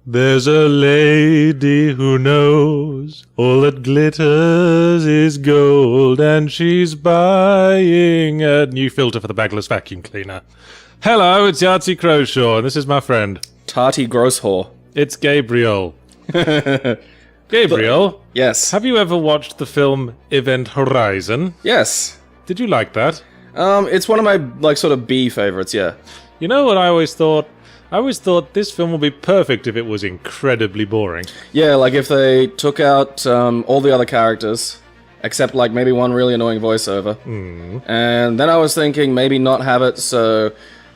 There's a lady who knows all that glitters is gold, and she's buying a new filter for the bagless vacuum cleaner. Hello, it's Yahtzee Crowshaw, and this is my friend. Tarty Grosshore. It's Gabriel. Gabriel? Yes. Have you ever watched the film Event Horizon? Yes. Did you like that? It's one of my, sort of B favorites, yeah. You know what I always thought? I always thought this film would be perfect if it was incredibly boring. Yeah, like if they took out all the other characters, except maybe one really annoying voiceover. And then I was thinking maybe not have it so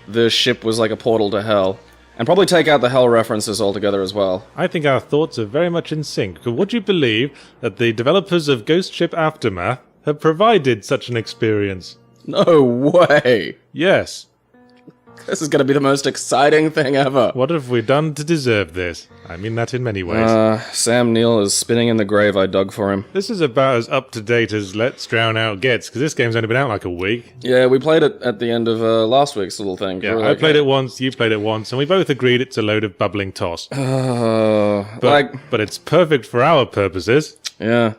the ship was like a portal to hell. And probably take out the hell references altogether as well. I think our thoughts are very much in sync. Would you believe that the developers of Ghostship Aftermath have provided such an experience? No way! Yes. This is going to be the most exciting thing ever. What have we done to deserve this? I mean that in many ways. Sam Neill is spinning in the grave I dug for him. This is about as up-to-date as Let's Drown Out gets, because this game's only been out like a week. Yeah, we played it at the end of last week's little thing. Yeah, I played it once, you played it once, and we both agreed it's a load of bubbling toss. But it's perfect for our purposes. Yeah.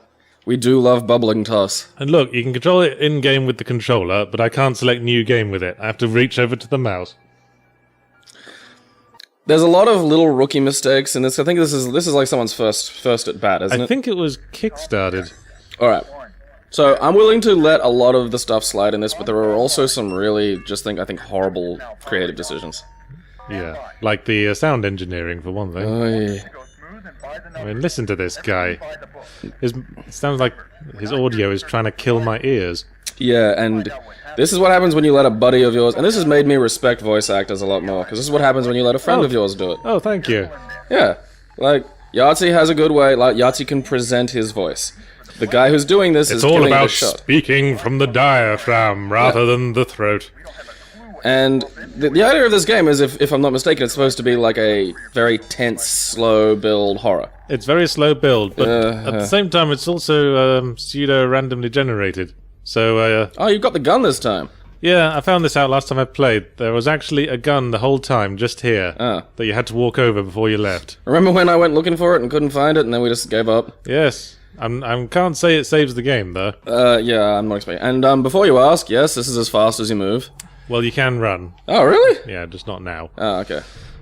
We do love bubbling toss. And look, you can control it in-game with the controller, but I can't select new game with it. I have to reach over to the mouse. There's a lot of little rookie mistakes in this. I think this is like someone's first at bat, isn't it? I think it was kickstarted. Alright. So, I'm willing to let a lot of the stuff slide in this, but there are also some really, I think, horrible creative decisions. Yeah, like the sound engineering, for one thing. I mean, listen to this guy. It sounds like his audio is trying to kill my ears. Yeah, and this is what happens when you let a buddy of yours... And this has made me respect voice actors a lot more, because this is what happens when you let a friend of yours do it. Oh, thank you. Yeah, Yahtzee has a good way, Yahtzee can present his voice. The guy who's doing this is giving it a shot. It's all about speaking from the diaphragm rather than the throat. And the idea of this game is, if I'm not mistaken, it's supposed to be like a very tense, slow build horror. It's very slow build, but at the same time it's also pseudo-randomly generated. So, Oh, you've got the gun this time. Yeah, I found this out last time I played. There was actually a gun the whole time, just here, that you had to walk over before you left. Remember when I went looking for it and couldn't find it, and then we just gave up? Yes. I can't say it saves the game, though. Yeah, I'm not expecting. And before you ask, yes, this is as fast as you move. Well, you can run. Oh, really? Yeah, just not now. Oh, okay.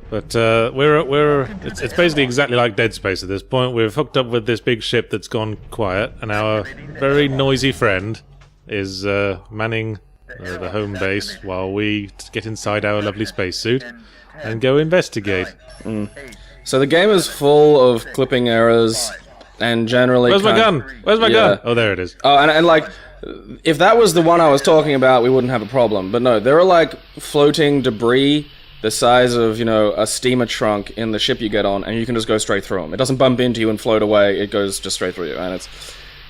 But it's basically exactly like Dead Space at this point. We've hooked up with this big ship that's gone quiet, and our very noisy friend is manning the home base while we get inside our lovely spacesuit and go investigate. So the game is full of clipping errors and generally... Where's my gun? Where's my gun? Oh, there it is. Oh, and if that was the one I was talking about, we wouldn't have a problem. But no, there are floating debris the size of, a steamer trunk in the ship you get on, and you can just go straight through them. It doesn't bump into you and float away, it goes just straight through you, and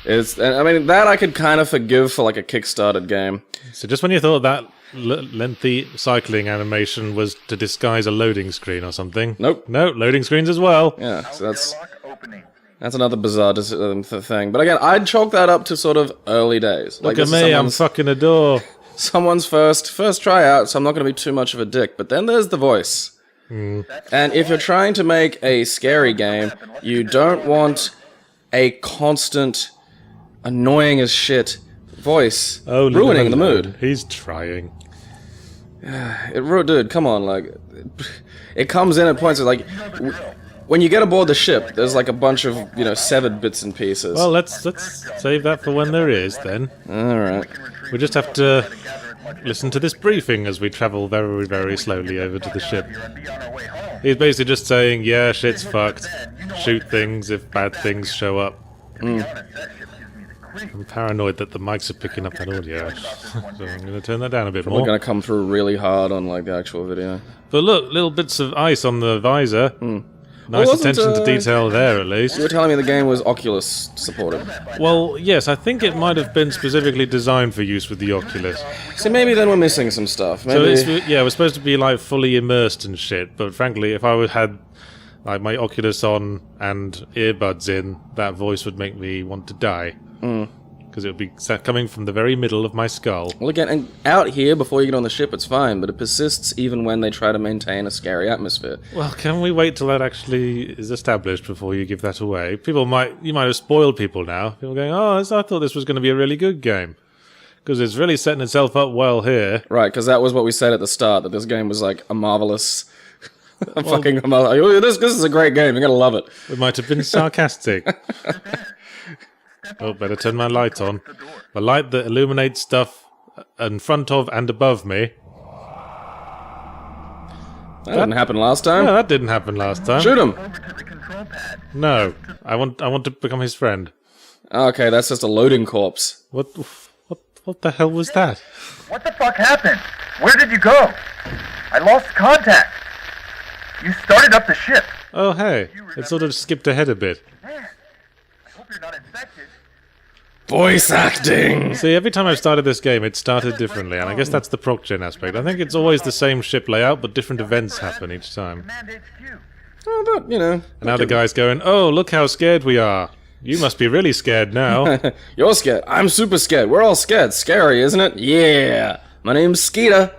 I mean, that I could kind of forgive for a kickstarted game. So just when you thought that lengthy cycling animation was to disguise a loading screen or something. Nope. No, loading screens as well. Yeah, so that's another bizarre thing. But again, I'd chalk that up to sort of early days. Look at me, I'm fucking a door. Someone's first tryout, so I'm not going to be too much of a dick. But then there's the voice. And if you're trying to make a scary game, you don't want a constant, annoying as shit voice ruining the mood. He's trying. Dude, come on, it comes in at points when you get aboard the ship, there's a bunch of, severed bits and pieces. Well, let's save that for when there is, then. Alright. We just have to listen to this briefing as we travel very, very slowly over to the ship. He's basically just saying, yeah, shit's fucked. Shoot things if bad things show up. I'm paranoid that the mics are picking up that audio, so I'm going to turn that down a bit more. We're going to come through really hard on the actual video. But look, little bits of ice on the visor. Nice attention to detail there, at least. You were telling me the game was Oculus supported. Well, yes, I think it might have been specifically designed for use with the Oculus. So maybe then we're missing some stuff. Maybe... So we're supposed to be fully immersed and shit, but frankly, if I had my Oculus on and earbuds in, that voice would make me want to die. because it would be coming from the very middle of my skull. Well, again, and out here, before you get on the ship, it's fine, but it persists even when they try to maintain a scary atmosphere. Well, can we wait till that actually is established before you give that away? You might have spoiled people now. People going, oh, I thought this was going to be a really good game. Because it's really setting itself up well here. Right, because that was what we said at the start, that this game was like a marvelous... This is a great game, you're going to love it. We might have been sarcastic. Oh, better turn my light on. The light that illuminates stuff in front of and above me. That didn't happen last time. No, that didn't happen last time. Shoot him! No, I want to become his friend. Okay, that's just a loading corpse. What the hell was that? What the fuck happened? Where did you go? I lost contact. You started up the ship. Oh, hey. It sort of skipped ahead a bit. Man, I hope you're not infected. Voice acting! See, every time I've started this game, it started differently, and I guess that's the proc-gen aspect. I think it's always the same ship layout, but different events happen each time. Command HQ. Oh, but, you know... And now the guy's going, oh, look how scared we are. You must be really scared now. You're scared. I'm super scared. We're all scared. Scary, isn't it? Yeah! My name's Skeeter.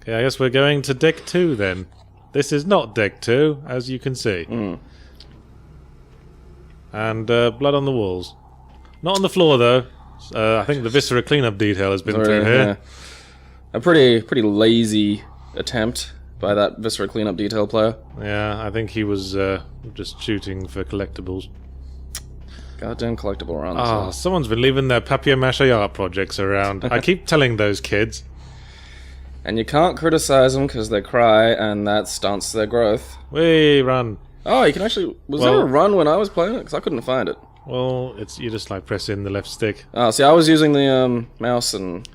Okay, I guess we're going to deck 2 then. This is not deck 2, as you can see. And blood on the walls. Not on the floor, though. I think the viscera cleanup detail has been through here. Yeah. A pretty lazy attempt by that viscera cleanup detail player. Yeah, I think he was just shooting for collectibles. Goddamn collectible runs. Oh, someone's been leaving their papier-mâché art projects around. I keep telling those kids. And you can't criticize them because they cry, and that stunts their growth. Whee, run. Oh, you can actually... Was there a run when I was playing it? Because I couldn't find it. Well, you just like press in the left stick. Oh, see, I was using the mouse and...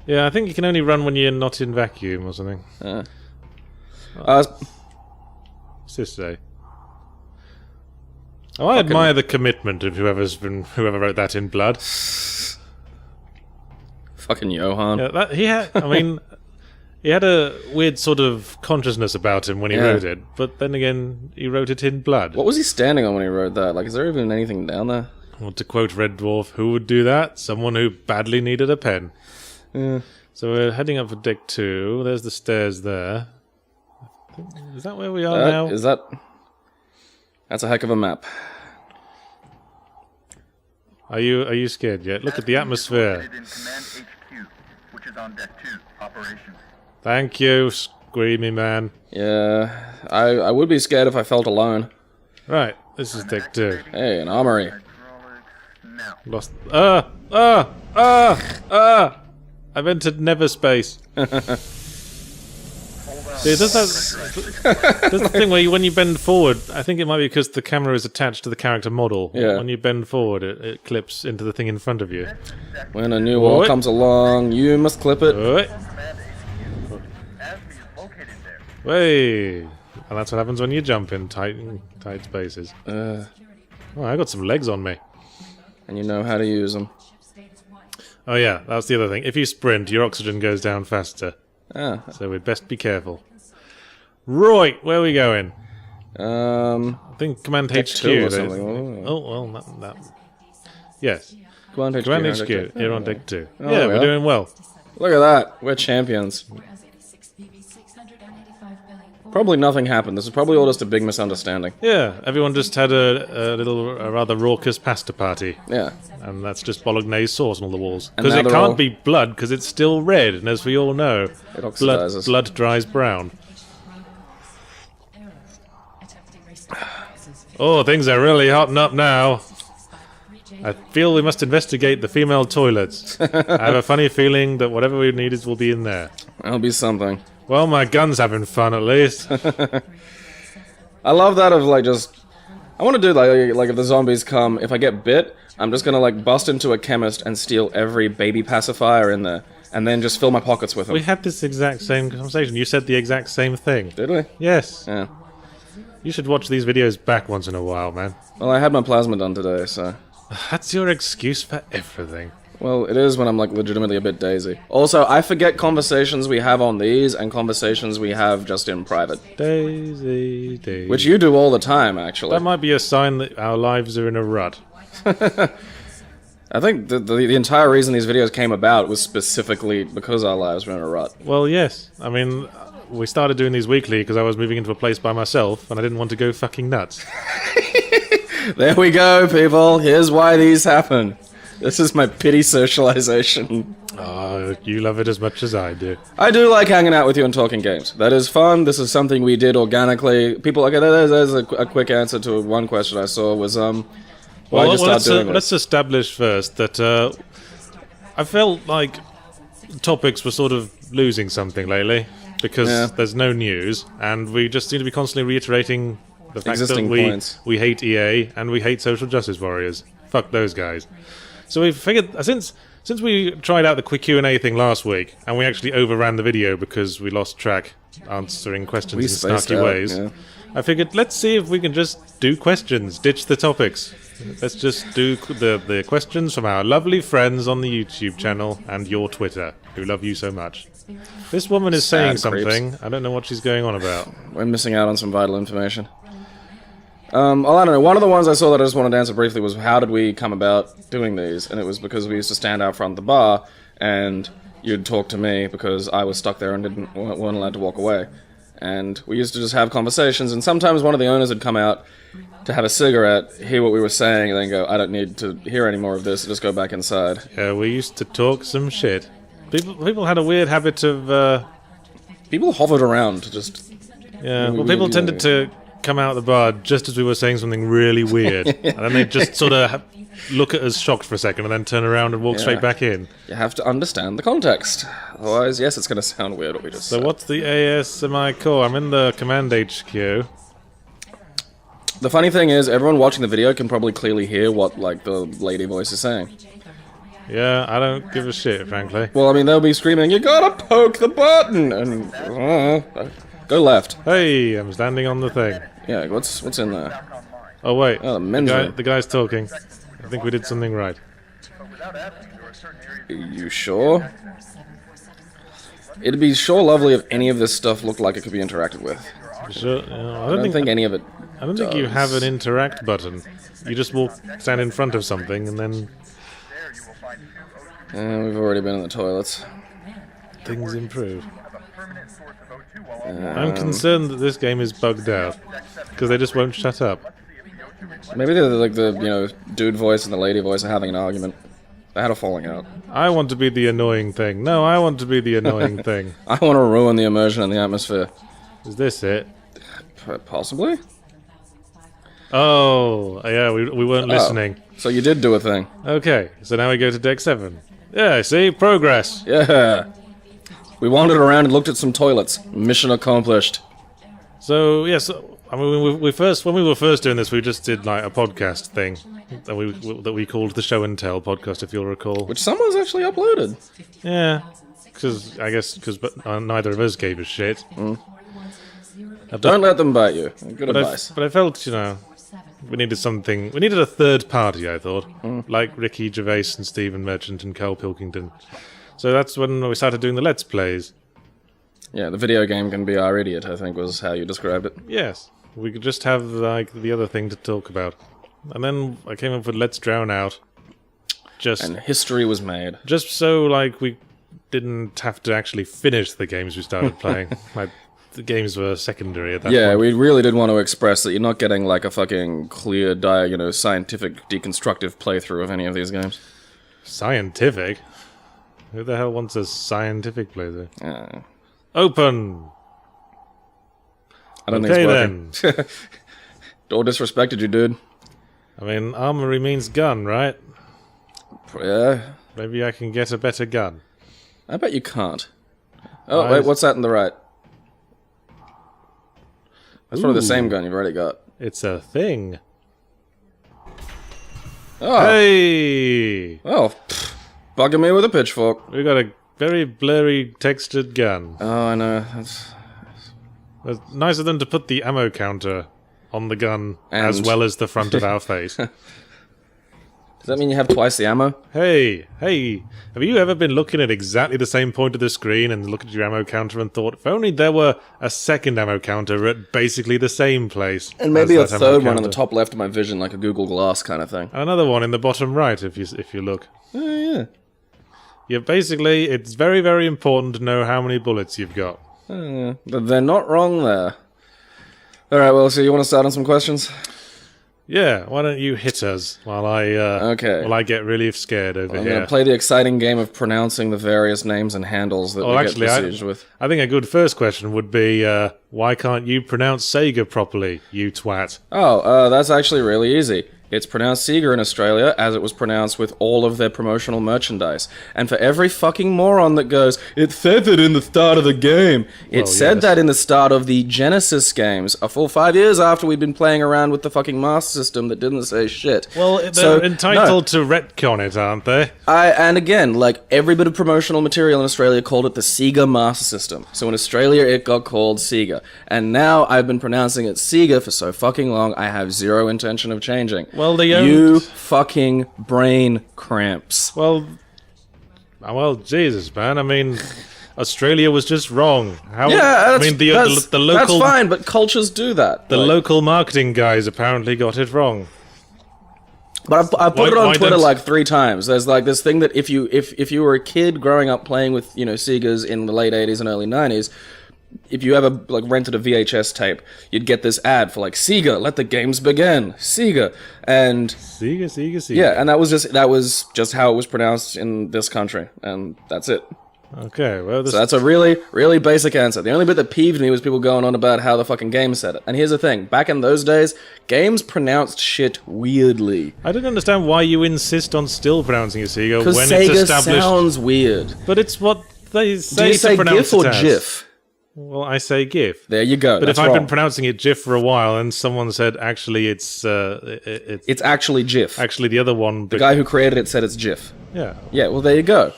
Yeah, I think you can only run when you're not in vacuum or something. What's this say? Oh, I admire the commitment of whoever wrote that in blood. Fucking Johan. Yeah, he had a weird sort of consciousness about him when he wrote it, but then again, he wrote it in blood. What was he standing on when he wrote that? Like, is there even anything down there? Well, to quote Red Dwarf, who would do that? Someone who badly needed a pen. Yeah. So we're heading up for deck 2. There's the stairs there. Is that where we are now? That's a heck of a map. Are you scared yet? Look at the atmosphere. In Command HQ, which is on deck 2, operations. Thank you, Screamy Man. Yeah, I would be scared if I felt alone. Right, this is deck 2. Hey, an armory. Now. Lost. I've entered never space. See, does the thing where when you bend forward, I think it might be because the camera is attached to the character model. Yeah. When you bend forward, it clips into the thing in front of you. When a new wall comes along, you must clip it. Oi. Command HQ. Asby is located there. Way. And that's what happens when you jump in tight spaces. Oh, I got some legs on me. And you know how to use them. Oh yeah, that's the other thing. If you sprint, your oxygen goes down faster. Ah. So we'd best be careful. Right, where are we going? I think Command HQ. or something. Oh, well, that. Yes. Command HQ. Command HQ, here on deck 2. Oh, yeah, we're doing well. Look at that. We're champions. Probably nothing happened. This is probably all just a big misunderstanding. Yeah, everyone just had a rather raucous pasta party. Yeah. And that's just bolognese sauce on all the walls. And Because now it they're can't all- be blood, because it's still red, and as we all know, It oxidizes. blood dries brown. Oh, things are really hotting up now. I feel we must investigate the female toilets. I have a funny feeling that whatever we need will be in there. That'll be something. Well, my gun's having fun at least. I love that of I want to do like if the zombies come, if I get bit, I'm just gonna bust into a chemist and steal every baby pacifier in there, and then just fill my pockets with them. We had this exact same conversation. You said the exact same thing. Did we? Yes. Yeah. You should watch these videos back once in a while, man. Well, I had my plasma done today, so. That's your excuse for everything. Well, it is when I'm legitimately a bit daisy. Also, I forget conversations we have on these and conversations we have just in private. Daisy, Daisy. Which you do all the time, actually. That might be a sign that our lives are in a rut. I think the entire reason these videos came about was specifically because our lives were in a rut. Well, yes. I mean, we started doing these weekly because I was moving into a place by myself and I didn't want to go fucking nuts. There we go, people. Here's why these happen. This is my pity socialization. Oh, you love it as much as I do. I do like hanging out with you and talking games. That is fun. This is something we did organically. People, okay, there's a quick answer to one question I saw was, why did you start doing this? Let's establish first that I felt like topics were sort of losing something lately because there's no news, and we just seem to be constantly reiterating the fact Existing that points. we hate EA and we hate social justice warriors. Fuck those guys. So we figured since we tried out the quick Q&A thing last week, and we actually overran the video because we lost track answering questions in snarky ways. Yeah. I figured, let's see if we can just do questions, ditch the topics. Let's just do the questions from our lovely friends on the YouTube channel and your Twitter, who love you so much. This woman is saying Sad creeps. something. I don't know what she's going on about. We're missing out on some vital information. Well, I don't know. One of the ones I saw that I just wanted to answer briefly was how did we come about doing these? And it was because we used to stand out front of the bar, and you'd talk to me because I was stuck there and weren't allowed to walk away. And we used to just have conversations, and sometimes one of the owners would come out to have a cigarette, hear what we were saying, and then go, I don't need to hear any more of this, just go back inside. Yeah, we used to talk some shit. People had a weird habit of... People hovered around to just... Yeah, well, people tended to come out of the bar just as we were saying something really weird. And then they'd just sort of look at us shocked for a second and then turn around and walk straight back in. You have to understand the context. Otherwise, yes, it's going to sound weird what we just said. So what's the ASMI core? I'm in the command HQ. The funny thing is, everyone watching the video can probably clearly hear what, like, the lady voice is saying. Yeah, I don't give a shit, frankly. Well, I mean, they'll be screaming, you gotta poke the button! And, go left. Hey, I'm standing on the thing. Yeah, what's in there? Oh, wait. Oh, the men's room. The guy's talking. I think we did something right. Are you sure? It'd be sure lovely if any of this stuff looked like it could be interacted with. Sure, I don't think any of it I don't think you have an interact button. You just stand in front of something and then... We've already been in the toilets. things improve. I'm concerned that this game is bugged out, because they just won't shut up. Maybe they're like the, dude voice and the lady voice are having an argument. They had a falling out. I want to be the annoying thing. No, I want to be the annoying thing. I want to ruin the immersion in the atmosphere. Is this it? Possibly? Oh, yeah, we weren't listening. So you did do a thing. Okay, so now we go to deck 7. Yeah, see? Progress. Yeah. We wandered around and looked at some toilets. Mission accomplished. So, yes, I mean, when we were first doing this, we just did, like, a podcast thing that we called the Show and Tell podcast, if you'll recall. Which someone's actually uploaded. Yeah, because neither of us gave a shit. Don't let them bite you. Good But advice. I felt, we needed something. We needed a third party, I thought. Like Ricky Gervais and Stephen Merchant and Carl Pilkington. So that's when we started doing the Let's Plays. Yeah, the video game can be our idiot, I think was how you described it. Yes. We could just have, like, the other thing to talk about. And then I came up with Let's Drown Out. And history was made. Just so, like, we didn't have to actually finish the games we started playing. Like, the games were secondary at that point. Yeah, we really did want to express that you're not getting like a fucking clear, scientific, deconstructive playthrough of any of these games. Scientific? Who the hell wants a scientific playthrough? Open! I don't think it's working. All disrespected you, dude. I mean, armory means gun, right? Yeah. Maybe I can get a better gun. I bet you can't. Oh, wait, what's that in the right? That's probably the same gun you've already got. It's a thing. Oh. Hey! Oh, bugging me with a pitchfork. We got a very blurry textured gun. Oh, I know. It's nicer than to put the ammo counter on the gun And- as well as the front of our face. Does that mean you have twice the ammo? Hey, have you ever been looking at exactly the same point of the screen and looked at your ammo counter and thought, if only there were a second ammo counter at basically the same place? And maybe a as that third ammo one on the counter? top left of my vision, like a Google Glass kind of thing. Another one in the bottom right, if you look. Oh, yeah. Yeah, basically, it's very, very important to know how many bullets you've got. But they're not wrong there. Alright, well, so you want to start on some questions? Yeah, why don't you hit us while I get really scared over I'm here. going to play the exciting game of pronouncing the various names and handles that we get besieged with. I think a good first question would be, why can't you pronounce Sega properly, you twat? Oh, that's actually really easy. It's pronounced Sega in Australia, as it was pronounced with all of their promotional merchandise. And for every fucking moron that goes, it said it in the start of the game. It said that in the start of the Genesis games, a full 5 years after we'd been playing around with the fucking Master System that didn't say shit. Well, they're entitled to retcon it, aren't they? And again, like, every bit of promotional material in Australia called it the Sega Master System. So in Australia, it got called Sega. And now I've been pronouncing it Sega for so fucking long, I have zero intention of changing. Well, you fucking brain cramps. Well, Jesus, man. I mean, Australia was just wrong. How? Yeah, I mean, the local. That's fine, but cultures do that. The local marketing guys apparently got it wrong. But I put it on Twitter don't- like 3 times. There's like this thing that if you were a kid growing up playing with Segas in the late 80s and early 90s, if you ever like rented a VHS tape, you'd get this ad for like Sega, let the games begin, Sega, and Sega. yeah, and that was just how it was pronounced in this country, and that's it. Okay, well, So that's a really, really basic answer. The only bit that peeved me was people going on about how the fucking game said it. And here's the thing, back in those days, games pronounced shit weirdly. I don't understand why you insist on still pronouncing it Sega Because when Sega it's established. sounds weird. But it's what they say Do you to say pronounce GIF or it as. GIF? Well, I say GIF. There you go. But That's if I've been wrong. pronouncing it GIF for a while and someone said actually it's It's actually GIF. actually the other one, The guy who created it said it's GIF. yeah. Yeah, well, there you go.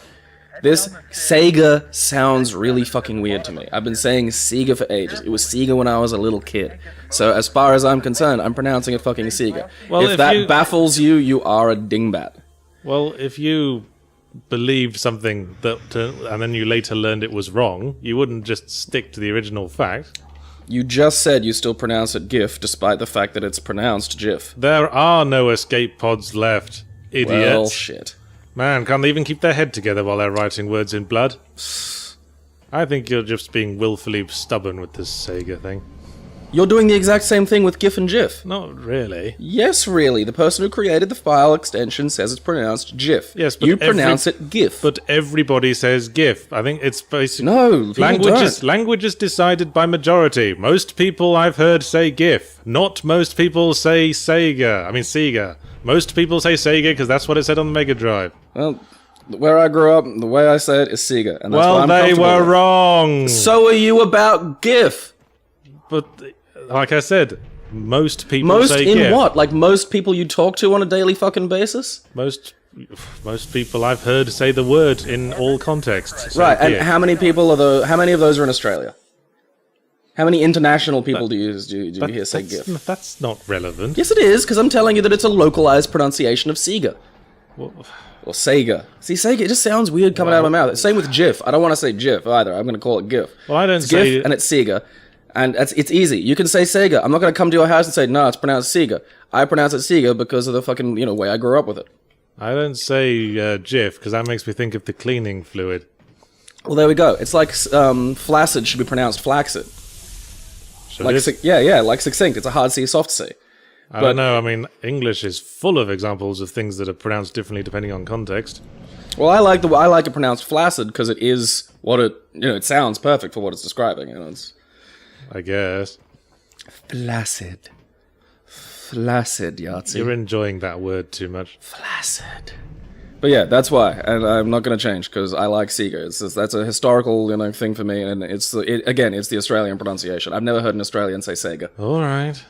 This Sega sounds really fucking weird to me. I've been saying Sega for ages. It was Sega when I was a little kid. So as far as I'm concerned, I'm pronouncing it fucking Sega. Well, if if that you- baffles you, you are a dingbat. Well, if you believed something and then you later learned it was wrong, you wouldn't just stick to the original fact. You just said you still pronounce it GIF, despite the fact that it's pronounced GIF. There are no escape pods left, idiots. Well, shit. Man, can't they even keep their head together while they're writing words in blood? I think you're just being willfully stubborn with this Sega thing. You're doing the exact same thing with GIF and GIF. Not really. Yes, really. The person who created the file extension says it's pronounced GIF. Yes, but you pronounce it GIF. But everybody says GIF. I think it's basically... No, people don't. Language is decided by majority. Most people I've heard say GIF. Not most people say Sega. I mean Sega. Most people say Sega because that's what it said on the Mega Drive. Well, where I grew up, the way I say it is Sega, and that's why Well, I'm they comfortable were with it. wrong. So are you about GIF? But, like I said, most people say Most in GIF. what? Like most people you talk to on a daily fucking basis? Most people I've heard say the word in all contexts. say Right, and GIF. how many people are how many of those are in Australia? How many international people do you hear say GIF? That's not relevant. Yes, it is, because I'm telling you that it's a localized pronunciation of Sega. Or Sega. See, Sega, it just sounds weird coming out of my mouth. Same with GIF. I don't want to say GIF either. I'm going to call it GIF. Well, I don't It's say... GIF and it's Sega. And it's easy. You can say Sega. I'm not going to come to your house and say, no, it's pronounced Sega. I pronounce it Sega because of the fucking, way I grew up with it. I don't say GIF, because that makes me think of the cleaning fluid. Well, there we go. It's like flaccid should be pronounced flaccid. Should Like, it? like succinct. It's a hard C, soft C. I don't know, I mean, English is full of examples of things that are pronounced differently depending on context. Well, I like it pronounced flaccid because it is what it, it sounds perfect for what it's describing. It's I guess. flaccid. Flaccid, Yahtzee. You're enjoying that word too much. Flaccid. But yeah, that's why, and I'm not going to change because I like Sega. That's a historical thing for me, and it's the Australian pronunciation. I've never heard an Australian say Sega. All right.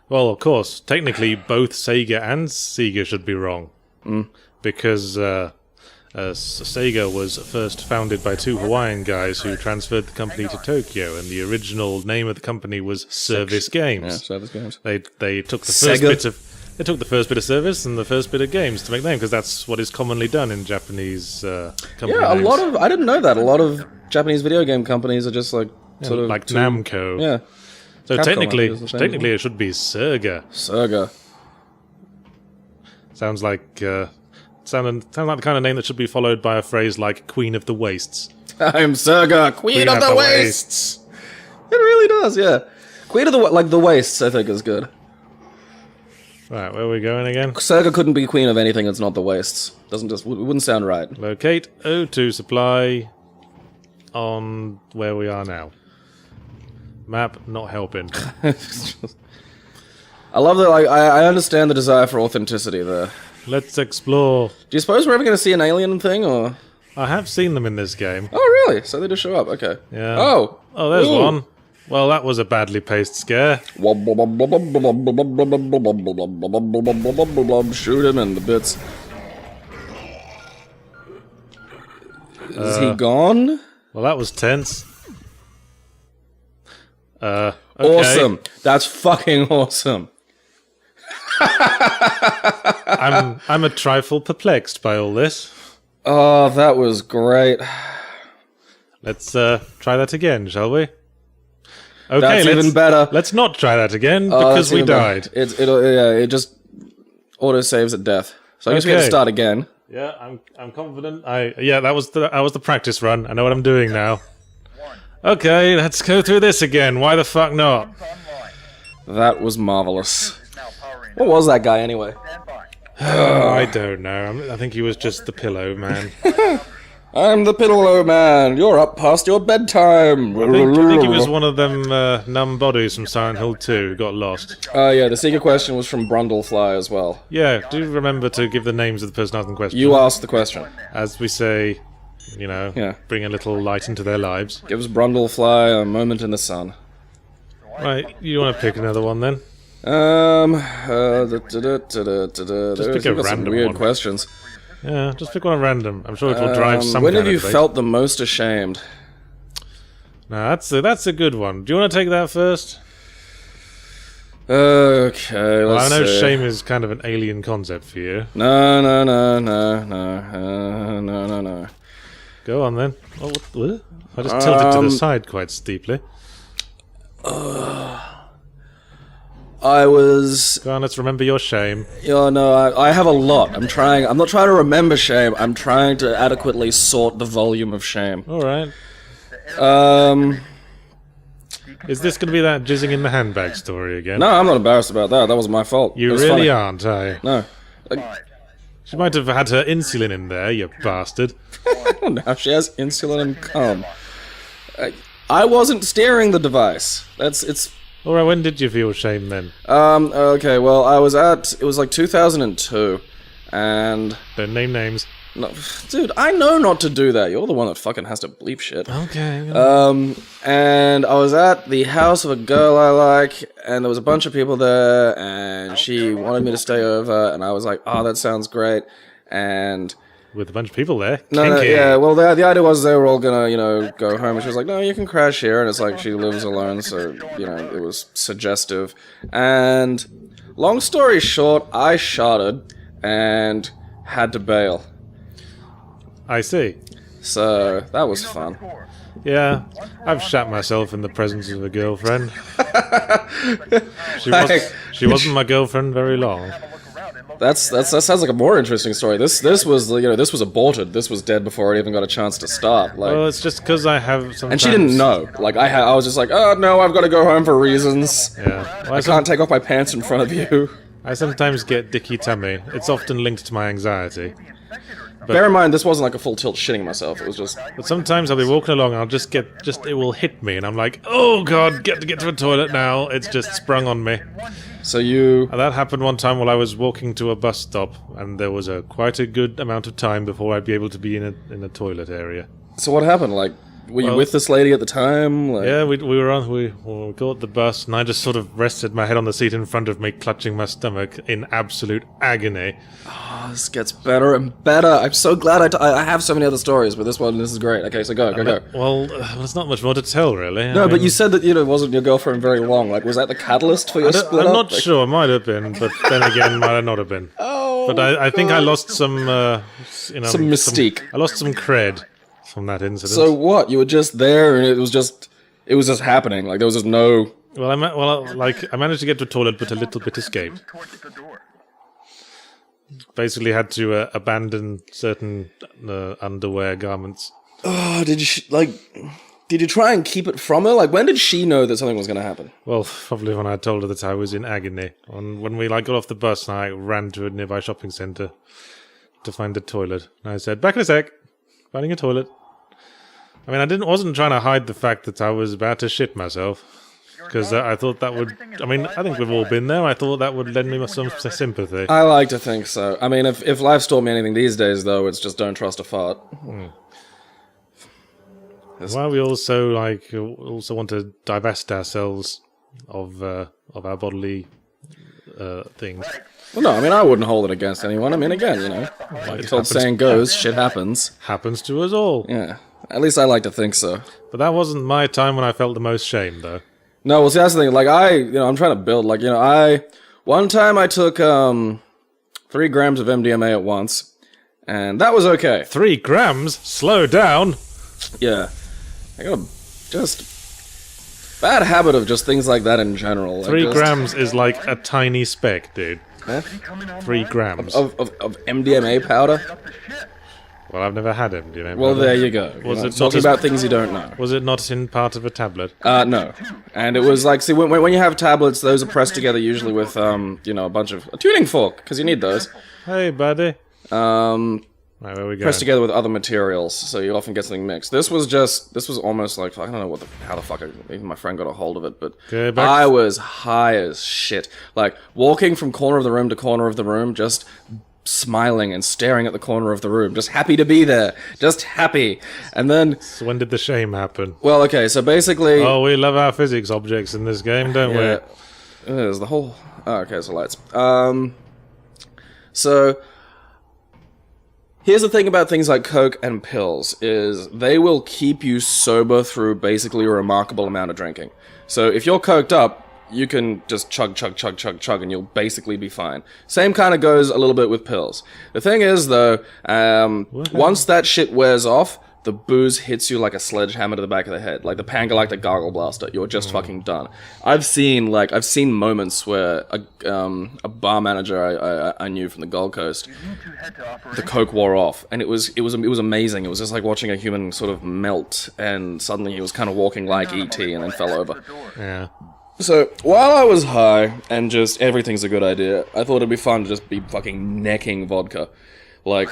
Well, of course, technically both Sega and Sega should be wrong. Because Sega was first founded by 2 Hawaiian guys who transferred the company to Tokyo, and the original name of the company was Service Games. Yeah, service games. They took the Sega. They took the first bit of service and the first bit of games to make them, because that's what is commonly done in Japanese company Yeah, a names. lot of... I didn't know that. A lot of Japanese video game companies are just like... sort of like Namco. Yeah. So Capcom, technically, I think, is the same. it should be Serga. Serga. Sounds like sound like the kind of name that should be followed by a phrase like Queen of the Wastes. I'm Serga, Queen of the Wastes! It really does, yeah. Queen of the... like, the Wastes, I think, is good. Right, where are we going again? Serga couldn't be queen of anything that's not the Wastes. Doesn't just... wouldn't sound right. Locate O2 supply on where we are now. Map not helping. I love that, like, I understand the desire for authenticity there. Let's explore. Do you suppose we're ever going to see an alien thing, or...? I have seen them in this game. Oh, really? So they just show up, okay. Yeah. Oh! Oh, there's Ooh. one. Well, that was a badly paced scare. Shoot him in the bits. Is he gone? Well, that was tense. Okay. Awesome. That's fucking awesome. I'm a trifle perplexed by all this. Oh, that was great. Let's try that again, shall we? Okay, That's even better. Let's not try that again Oh, because that's we even better. died. It just auto saves at death. So I guess we have to Okay. start again. Yeah, I'm confident. That was the practice run. I know what I'm doing now. Okay, let's go through this again. Why the fuck not? That was marvelous. What was that guy anyway? I don't know. I think he was just the pillow man. I'm the pillow man. You're up past your bedtime. I think he was one of them numb bodies from Silent Hill 2 who got lost. Yeah, the secret question was from Brundlefly as well. Yeah, do remember to give the names of the person asking the question. You asked the question. As we say, Yeah. bring a little light into their lives. Gives Brundlefly a moment in the sun. Right, you want to pick another one then? Just pick a random weird one. questions. Yeah, just pick one at random. I'm sure it will drive some When kind have you of debate. felt the most ashamed? Nah, that's a good one. Do you want to take that first? Okay, Well, let's I know see. shame is kind of an alien concept for you. No. Go on then. Oh, what? I just tilted to the side quite steeply. I was... Go on, let's remember your shame. I have a lot. I'm not trying to remember shame. I'm trying to adequately sort the volume of shame. Alright. Is this going to be that jizzing in the handbag story again? No, I'm not embarrassed about that. That wasn't my fault. You It was really funny. aren't, are you? No. She might have had her insulin in there, you bastard. Now she has insulin and cum. I wasn't steering the device. It's... Alright, when did you feel shame then? Okay, well, it was like 2002, and... Don't name names. No, dude, I know not to do that. You're the one that fucking has to bleep shit. Okay. And I was at the house of a girl I like, and there was a bunch of people there, and she wanted me to stay over, and I was like, oh, that sounds great, and... With a bunch of people there. No, Kinky. yeah, well, the idea was they were all gonna, go home, and she was like, no, you can crash here, and it's like, she lives alone, so, it was suggestive. And, long story short, I sharded, and had to bail. I see. So, that was fun. Yeah, I've shat myself in the presence of a girlfriend. She wasn't my girlfriend very long. That sounds like a more interesting story. This was this was aborted. This was dead before it even got a chance to start. Like, Well, it's just because I have sometimes... and she didn't know. Like I was just like, oh no, I've got to go home for reasons. Yeah. Well, I can't take off my pants in front of you. I sometimes get dicky tummy. It's often linked to my anxiety. Bear in mind, this wasn't like a full tilt shitting myself. It was just... But sometimes I'll be walking along and I'll just it will hit me and I'm like, oh god, get to a toilet now. It's just sprung on me. So you... And that happened one time while I was walking to a bus stop and there was quite a good amount of time before I'd be able to be in a toilet area. So what happened? Like, were you with this lady at the time? Like... Yeah, we got the bus and I just sort of rested my head on the seat in front of me, clutching my stomach in absolute agony. This gets better and better. I'm so glad I have so many other stories, but this is great. Okay, so go. Well, there's not much more to tell, really. No, but you said that, it wasn't your girlfirm very long. Like, was that the catalyst for your split I'm up? not sure. It might have been, but then again, might not have been. Oh, but I think I lost some, some mystique. I lost some cred from that incident. So what? You were just there, and it was just happening. Like, there was just no... Well, I managed to get to the toilet, but a little bit escaped. Basically, had to abandon certain underwear garments. Oh, did you try and keep it from her? Like, when did she know that something was going to happen? Well, probably when I told her that I was in agony. When we got off the bus, and I ran to a nearby shopping centre to find a toilet. And I said, "Back in a sec, finding a toilet." I mean, wasn't trying to hide the fact that I was about to shit myself. Because I thought that would... I mean, I think we've all been there. I thought that would lend me some sympathy. I like to think so. I mean, if life's taught me anything these days, though, it's just don't trust a fart. Well, we also want to divest ourselves of our bodily things. Well, no, I mean, I wouldn't hold it against anyone. I mean, again, like the old saying goes, shit happens. Happens to us all. Yeah, at least I like to think so. But that wasn't my time when I felt the most shame, though. No, well, see, that's the thing. Like, I'm trying to build. Like, one time I took 3 grams of MDMA at once, and that was okay. 3 grams? Slow down. Yeah, I got just bad habit of just things like that in general. 3 grams is like a tiny speck, dude. Huh? 3 grams of MDMA powder. Well, I've never had MDMA. Well, there you go. Was it talking about things you don't know? Was it not in part of a tablet? No. And it was like, see, when you have tablets, those are pressed together usually with, a bunch of... A tuning fork, because you need those. Hey, buddy. Right, where we go? Pressed together with other materials, so you often get something mixed. This was almost like, I don't know how the fuck even my friend got a hold of it, but okay, I was high as shit. Like, walking from corner of the room to corner of the room, just... smiling and staring at the corner of the room, just happy to be there, just happy. And then... So when did the shame happen? Well, okay, so basically... Oh, we love our physics objects in this game, don't we? There's the whole... Oh, okay, so lights. So... Here's the thing about things like coke and pills, is they will keep you sober through basically a remarkable amount of drinking. So if you're coked up, you can just chug, and you'll basically be fine. Same kind of goes a little bit with pills. The thing is, though, once that shit wears off, the booze hits you like a sledgehammer to the back of the head, like the Pangalactic Gargle Blaster. You're just fucking done. I've seen moments where a bar manager I knew from the Gold Coast, the coke wore off, and it was amazing. It was just like watching a human sort of melt, and suddenly he was kind of walking like E.T. and then fell over. Yeah. So, while I was high, and just everything's a good idea, I thought it'd be fun to just be fucking necking vodka. Like,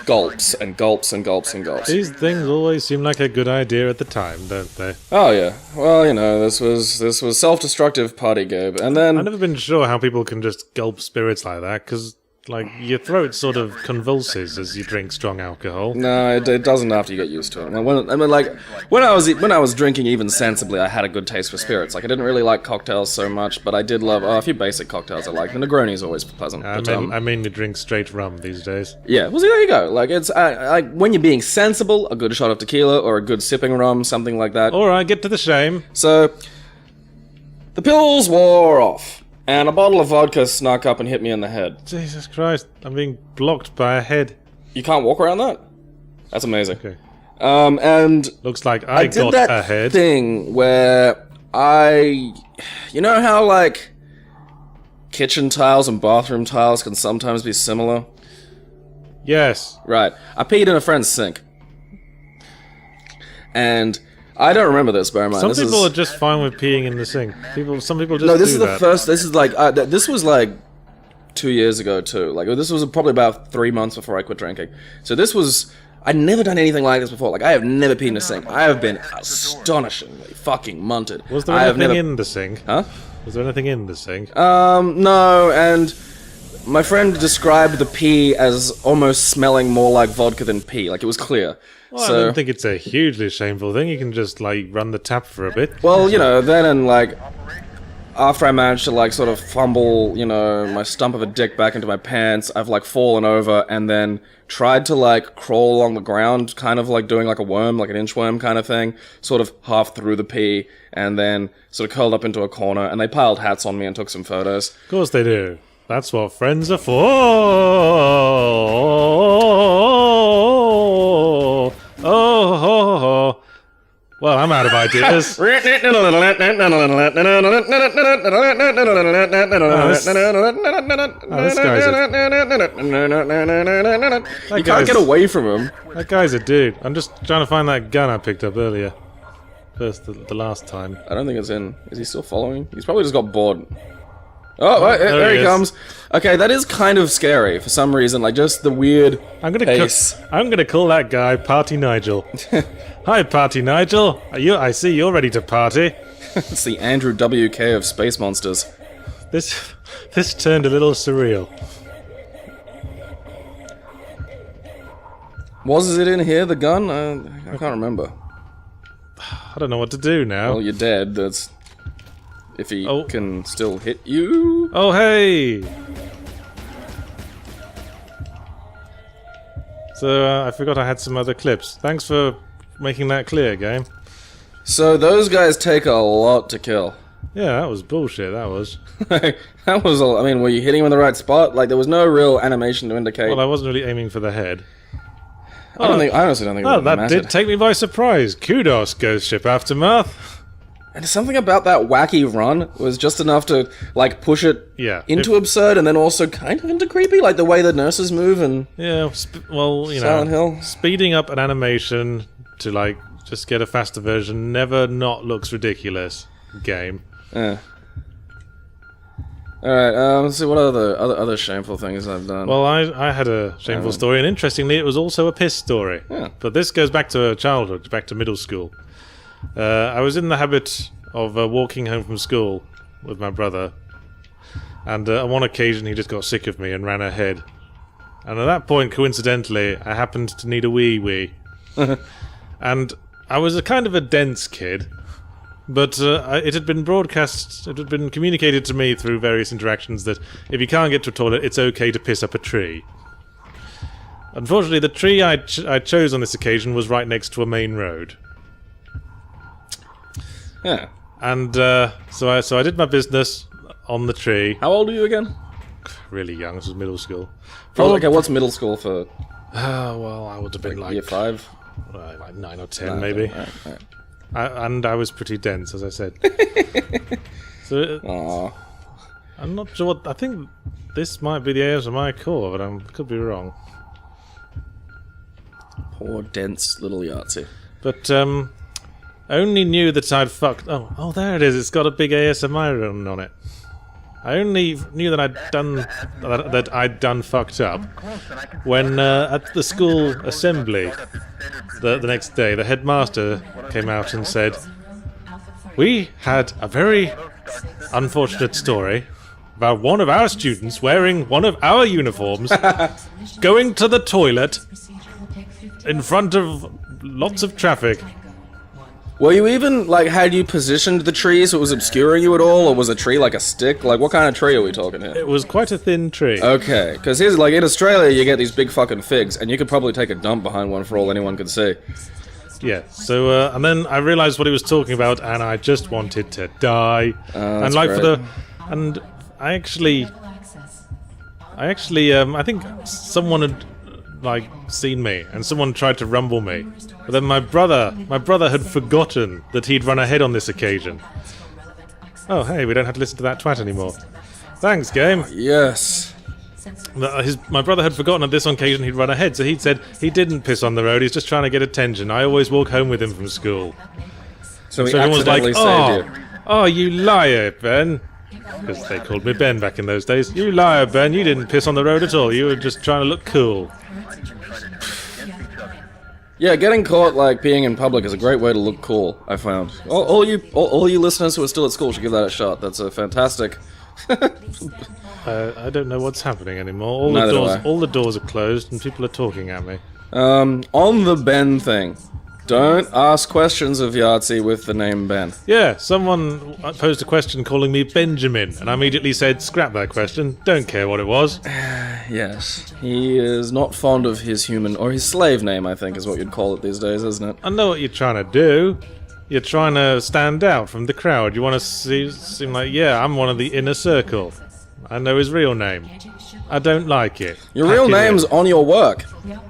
gulps and gulps and gulps and gulps. These things always seem like a good idea at the time, don't they? Oh, yeah. Well, this was self-destructive party, Gabe. And then... I've never been sure how people can just gulp spirits like that, because... Like, your throat sort of convulses as you drink strong alcohol. No, it doesn't after you get used to it. When I was drinking even sensibly, I had a good taste for spirits. Like, I didn't really like cocktails so much, but I did love a few basic cocktails I like. The Negroni's always pleasant. I mainly drink straight rum these days. Yeah, well, see, there you go. Like, it's when you're being sensible, a good shot of tequila or a good sipping rum, something like that. Alright, get to the shame. So, the pills wore off. And a bottle of vodka snuck up and hit me in the head. Jesus Christ, I'm being blocked by a head. You can't walk around that? That's amazing. Okay. And... Looks like I got a head. Thing where you know how, like, kitchen tiles and bathroom tiles can sometimes be similar? Yes. Right. I peed in a friend's sink. And... I don't remember this, bear in mind. Some people are just fine with peeing in the sink. Some people just No, this do is the that. first... This is like... this was like 2 years ago, too. Like, this was probably about 3 months before I quit drinking. So this was... I'd never done anything like this before. Like, I have never peed in a sink. I have been astonishingly fucking munted. Was there anything in the sink? Huh? Was there anything in the sink? No, and... My friend described the pee as almost smelling more like vodka than pee. Like, it was clear. Well, I don't think it's a hugely shameful thing. You can just, like, run the tap for a bit. Well, then, and, like... after I managed to, like, sort of fumble, you know, my stump of a dick back into my pants, I've, like, fallen over and then tried to, like, crawl along the ground, kind of like doing, like, a worm, like an inchworm kind of thing, sort of half through the pee, and then sort of curled up into a corner, and they piled hats on me and took some photos. Of course they do. That's what friends are for. Oh. Well, I'm out of ideas. This You can't get away from him. That guy's a dude. I'm just trying to find that gun I picked up earlier. First, the last time. I don't think it's in. Is he still following? He's probably just got bored. Oh, right, there he comes. Okay, that is kind of scary for some reason. Like, just the weird pace. I'm gonna call that guy Party Nigel. Hi, Party Nigel. I see you're ready to party. It's the Andrew WK of Space Monsters. This turned a little surreal. Was it in here, the gun? I can't remember. I don't know what to do now. Well, you're dead. That's... If he can still hit you. Oh, hey! So, I forgot I had some other clips. Thanks for making that clear, game. So, those guys take a lot to kill. Yeah, that was bullshit, that was. That was all. I mean, were you hitting him in the right spot? Like, there was no real animation to indicate. Well, I wasn't really aiming for the head. I honestly don't think it that mattered. did take me by surprise. Kudos, Ghostship Aftermath. And something about that wacky run was just enough to, like, push it into absurd and then also kind of into creepy, like the way the nurses move and... Yeah, well, you Silent know, Hill. Speeding up an animation to, like, just get a faster version never not looks ridiculous. Game. Yeah. Alright, let's see what other shameful things I've done. Well, I had a shameful story, and interestingly, it was also a piss story. Yeah. But this goes back to childhood, back to middle school. I was in the habit of walking home from school with my brother, and on one occasion he just got sick of me and ran ahead. And at that point, coincidentally, I happened to need a wee. And I was a kind of a dense kid, but it had been communicated to me through various interactions that if you can't get to a toilet, it's okay to piss up a tree. Unfortunately, the tree I chose on this occasion was right next to a main road. Yeah. And so I did my business on the tree. How old are you again? Really young. This was middle school. Okay, what's middle school for? Well, I would have been like year 5? Like 9 or 10, maybe. Right. And I was pretty dense, as I said. So I'm not sure what... I think this might be the ASMR core, but I could be wrong. Poor dense little Yahtzee. But I only knew that I'd fucked... Oh, there it is. It's got a big ASMR run on it. I only knew that I'd done fucked up when at the school assembly the next day, the headmaster came out and said, "We had a very unfortunate story about one of our students wearing one of our uniforms going to the toilet in front of lots of traffic." Were you even, like, had you positioned the tree so it was obscuring you at all, or was the tree like a stick? Like, what kind of tree are we talking here? It was quite a thin tree. Okay, because here's, like, in Australia you get these big fucking figs, and you could probably take a dump behind one for all anyone could see. Yeah, so, and then I realised what he was talking about, and I just wanted to die. And, like, great. And I actually, I think someone had, like, seen me, and someone tried to rumble me. But then my brother had forgotten that he'd run ahead on this occasion. Oh, hey, we don't have to listen to that twat anymore. Thanks, game. Yes. My brother had forgotten on this occasion he'd run ahead, so he'd said he didn't piss on the road, he's just trying to get attention. I always walk home with him from school. So he everyone was like, saved you. "Oh, you liar, Ben." Because they called me Ben back in those days. "You liar, Ben, you didn't piss on the road at all, you were just trying to look cool." Yeah, getting caught, like, peeing in public is a great way to look cool, I found. All you listeners who are still at school should give that a shot. That's a fantastic... I don't know what's happening anymore. All the doors are closed and people are talking at me. On the Ben thing, Don't ask questions of Yahtzee with the name Ben. Yeah, someone posed a question calling me Benjamin, and I immediately said, scrap that question, don't care what it was. Yes, he is not fond of his human, or his slave name, I think is what you'd call it these days, isn't it? I know what you're trying to do. You're trying to stand out from the crowd. You want to seem like, yeah, I'm one of the inner circle. I know his real name. I don't like it. Your real name's on your work.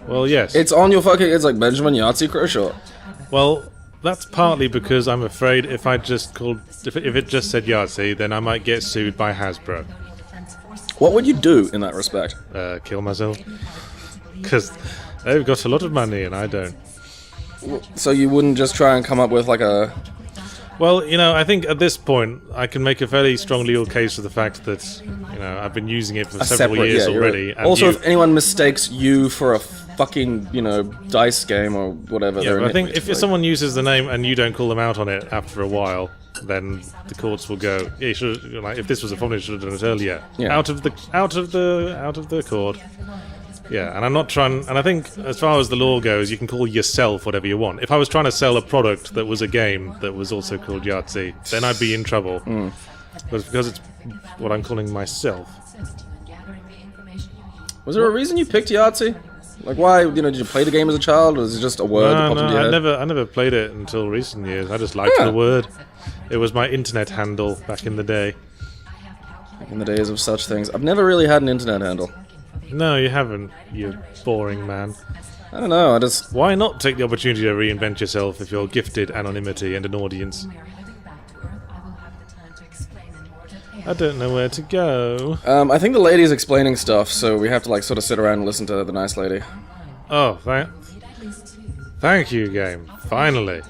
Well, yes. It's on your fucking, it's like Benjamin Yahtzee Croshaw. Well, that's partly because I'm afraid if I just called, if it just said Yahtzee, then I might get sued by Hasbro. What would you do in that respect? Kill myself. Because they've got a lot of money and I don't. So you wouldn't just try and come up with like a... Well, you know, I think at this point I can make a fairly strong legal case for the fact that, you know, I've been using it for several years already. And also, if anyone mistakes you for a fucking, you know, dice game or whatever... Yeah, but I think if someone uses the name and you don't call them out on it after a while, then the courts will go, yeah, you should, like, if this was a problem, you should have done it earlier. Yeah. Out of the court. Yeah, and I'm not trying, and I think as far as the law goes, you can call yourself whatever you want. If I was trying to sell a product that was a game that was also called Yahtzee, then I'd be in trouble. But because it's what I'm calling myself. Was there a reason you picked Yahtzee? Like, why, you know, did you play the game as a child, or is it just a word that popped into your head? I never played it until recent years. I just liked the word. It was my internet handle back in the day. Back in the days of such things. I've never really had an internet handle. No, you haven't, you boring man. I don't know, I just... Why not take the opportunity to reinvent yourself if you're gifted anonymity and an audience? I don't know where to go. I think the lady's explaining stuff, so we have to, like, sort of sit around and listen to the nice lady. Oh, thank you, game. Finally.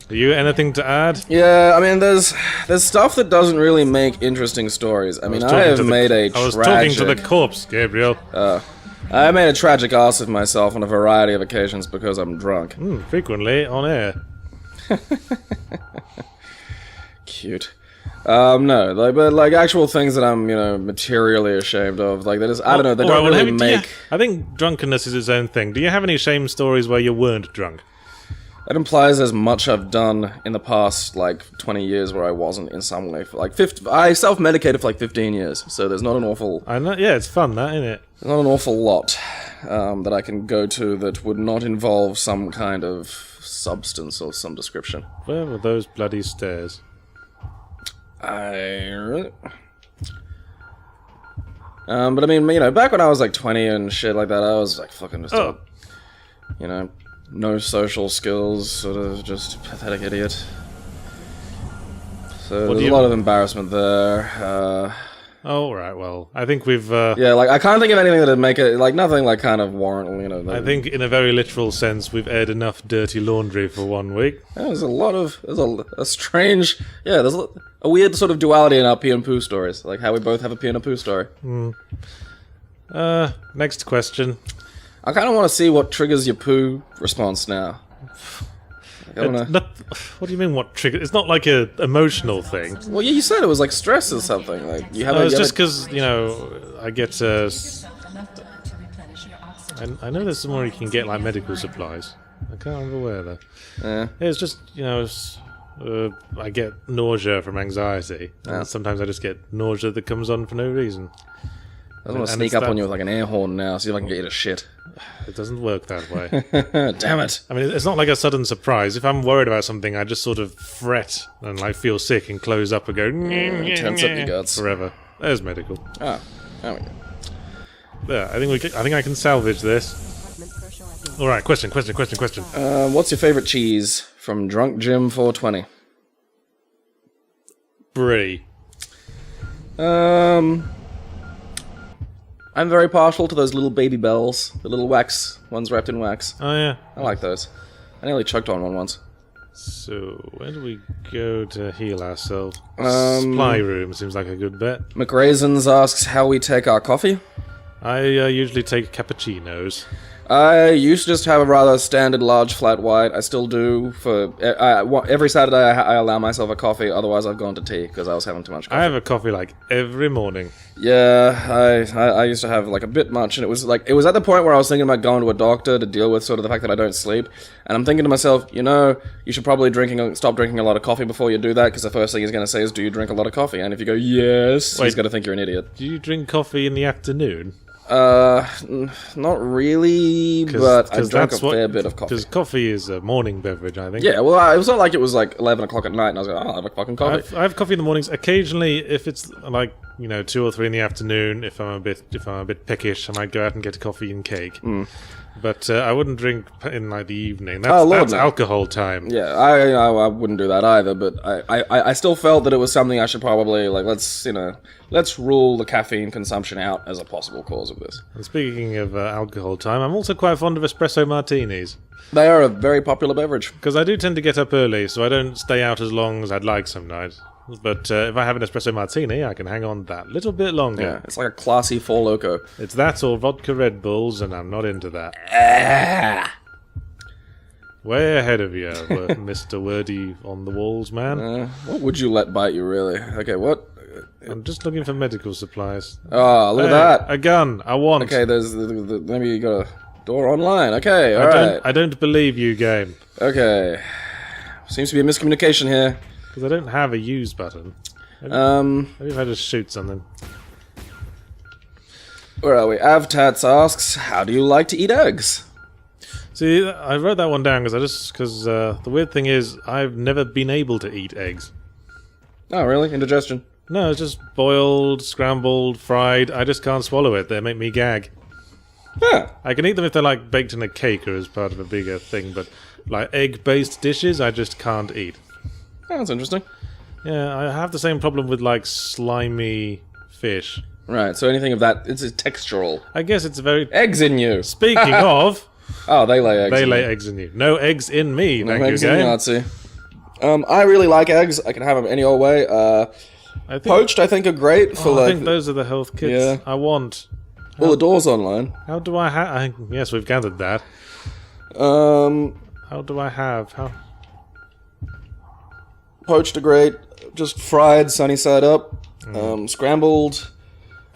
Do you anything to add? Yeah, I mean, there's stuff that doesn't really make interesting stories. I mean, I have made a tragic... I was talking to the corpse, Gabriel. I made a tragic ass of myself on a variety of occasions because I'm drunk. Frequently on air. Cute. No, like, but like actual things that I'm, you know, materially ashamed of. Like, that is, I don't know, they don't really make... I think drunkenness is its own thing. Do you have any shame stories where you weren't drunk? That implies as much I've done in the past, like, 20 years where I wasn't in some way. For, like, I self-medicated for, like, 15 years, so there's not an awful... I know, yeah, it's fun, that, isn't it? There's not an awful lot that I can go to that would not involve some kind of substance of some description. Where were those bloody stairs? But I mean, you know, back when I was, like, 20 and shit like that, I was, like, fucking just a, you know... No social skills, sort of just pathetic idiot. So there's a lot of embarrassment there. Oh, right, well, I think we've... yeah, like, I can't think of anything that'd make it, like, nothing, like, kind of warrant, you know... I think, in a very literal sense, we've aired enough dirty laundry for 1 week. Yeah, there's a lot of... There's a strange... Yeah, there's a weird sort of duality in our pee and poo stories. Like, how we both have a pee and a poo story. Next question. I kind of want to see what triggers your poo response now. Like, what do you mean, what trigger? It's not like a emotional thing. Well, yeah, you said it was like stress or something. Like you have. It's just because, you know, I get. I know there's somewhere you can get like medical supplies. I can't remember where though. Yeah, it's just, you know, I get nausea from anxiety. And sometimes I just get nausea that comes on for no reason. I want to sneak up on you with like an air horn now, see if I can get you to shit. It doesn't work that way. Damn it. I mean, it's not like a sudden surprise. If I'm worried about something, I just sort of fret and like feel sick and close up and go... tense up your guts. Forever. There's medical. Ah, there we go. Yeah, I think I can salvage this. Alright, question. What's your favorite cheese from Drunk Jim 420? Brie. I'm very partial to those little baby bells, the little wax ones wrapped in wax. Oh yeah, I like those. I nearly choked on one once. So where do we go to heal ourselves? Supply room seems like a good bet. McRaisins asks how we take our coffee. I usually take cappuccinos. I used to just have a rather standard large flat white. I still do. Every Saturday I allow myself a coffee, otherwise I've gone to tea because I was having too much coffee. I have a coffee like every morning. Yeah, I used to have like a bit much, and it was at the point where I was thinking about going to a doctor to deal with sort of the fact that I don't sleep, and I'm thinking to myself, you should probably stop drinking a lot of coffee before you do that, because the first thing he's going to say is, do you drink a lot of coffee? And if you go, yes, he's going to think you're an idiot. Do you drink coffee in the afternoon? Not really, but I drank a fair bit of coffee. Because coffee is a morning beverage, I think. Yeah, well, it was not like it was like 11 o'clock at night and I was like, I'll have a fucking coffee. I have coffee in the mornings. Occasionally, if it's like 2 or 3 in the afternoon, if I'm a bit peckish, I might go out and get a coffee and cake. But I wouldn't drink in like the evening. That's alcohol time. Yeah, I wouldn't do that either. But I still felt that it was something I should probably let's rule the caffeine consumption out as a possible cause of this. And speaking of alcohol time, I'm also quite fond of espresso martinis. They are a very popular beverage. Because I do tend to get up early, so I don't stay out as long as I'd like some nights. But if I have an espresso martini, I can hang on that little bit longer. Yeah, it's like a classy Four Loko. It's that or vodka Red Bulls, and I'm not into that. Way ahead of you, Mr. Wordy on the walls, man. What would you let bite you, really? Okay, what? I'm just looking for medical supplies. Oh, look at that. A gun, I want. Okay, there's maybe you got a door online. Okay, alright. I don't believe you, game. Okay. Seems to be a miscommunication here. Because I don't have a use button. Maybe if I just shoot something. Where are we? Avtats asks, how do you like to eat eggs? See, I wrote that one down because the weird thing is I've never been able to eat eggs. Oh, really? Indigestion? No, it's just boiled, scrambled, fried. I just can't swallow it. They make me gag. Yeah. I can eat them if they're like baked in a cake or as part of a bigger thing, but like egg-based dishes, I just can't eat. Oh, that's interesting. Yeah, I have the same problem with like slimy fish. Right, so anything of that, it's textural. I guess it's very... Eggs in you! Speaking of... Oh, they lay eggs They in lay you. eggs in you. No eggs in me, No thank eggs you, in game. Nazi. I really like eggs. I can have them any old way. Poached, I think, are great for I think those are the health kits Yeah. I want. Well, the door's online. How do I have... Yes, we've gathered that. How do I have... How... Poached are great. Just fried, sunny side up. Scrambled.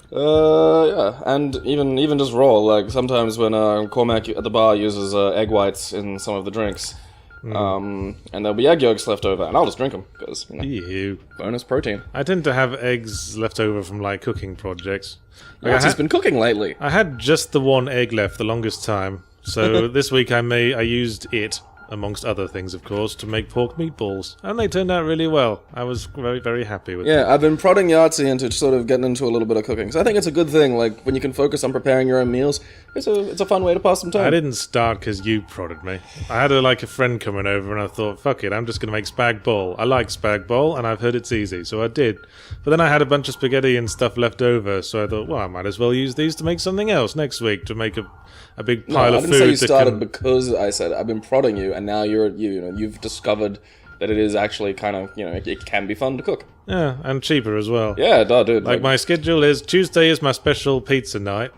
Yeah, and even just raw. Like sometimes when Cormac at the bar uses egg whites in some of the drinks, and there'll be egg yolks left over, and I'll just drink them because Ew. bonus protein. I tend to have eggs left over from like cooking projects. Like, He's been cooking lately. I had just the one egg left the longest time, so this week I used it, amongst other things, of course, to make pork meatballs, and they turned out really well. I was very, very happy with them. Yeah, I've been prodding Yahtzee into sort of getting into a little bit of cooking. So I think it's a good thing. Like when you can focus on preparing your own meals, it's a fun way to pass some time. I didn't start because you prodded me. I had a friend coming over, and I thought, fuck it, I'm just gonna make spag bol. I like spag bol, and I've heard it's easy, so I did. But then I had a bunch of spaghetti and stuff left over, so I thought, well, I might as well use these to make something else next week, to make a big pile of food. I didn't say you started because I said I've been prodding you, and now you've discovered that it is actually kind of, it can be fun to cook. Yeah, and cheaper as well. Yeah, dude. Like my schedule is Tuesday is my special pizza night.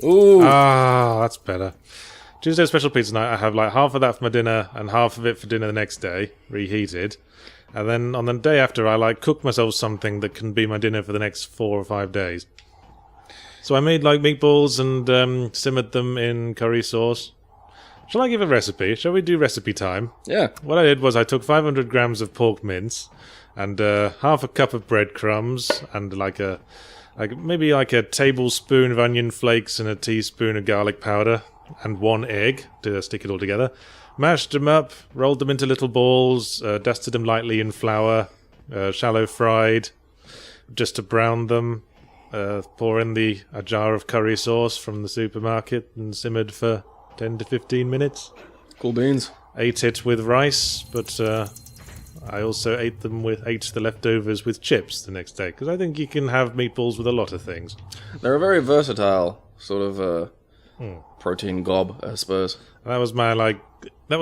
Ooh. Ah, that's better. Tuesday special pizza night. I have like half of that for my dinner and half of it for dinner the next day, reheated. And then on the day after, I cook myself something that can be my dinner for the next 4 or 5 days. So I made meatballs and simmered them in curry sauce. Shall I give a recipe? Shall we do recipe time? Yeah. What I did was I took 500 grams of pork mince and half a cup of breadcrumbs and maybe a tablespoon of onion flakes and a teaspoon of garlic powder and 1 egg to stick it all together. Mashed them up, rolled them into little balls, dusted them lightly in flour, shallow fried, just to brown them. Pour in a jar of curry sauce from the supermarket and simmered for 10 to 15 minutes. Cool beans. Ate it with rice, but I also ate the leftovers with chips the next day, because I think you can have meatballs with a lot of things. They're a very versatile sort of protein gob, I suppose. And that was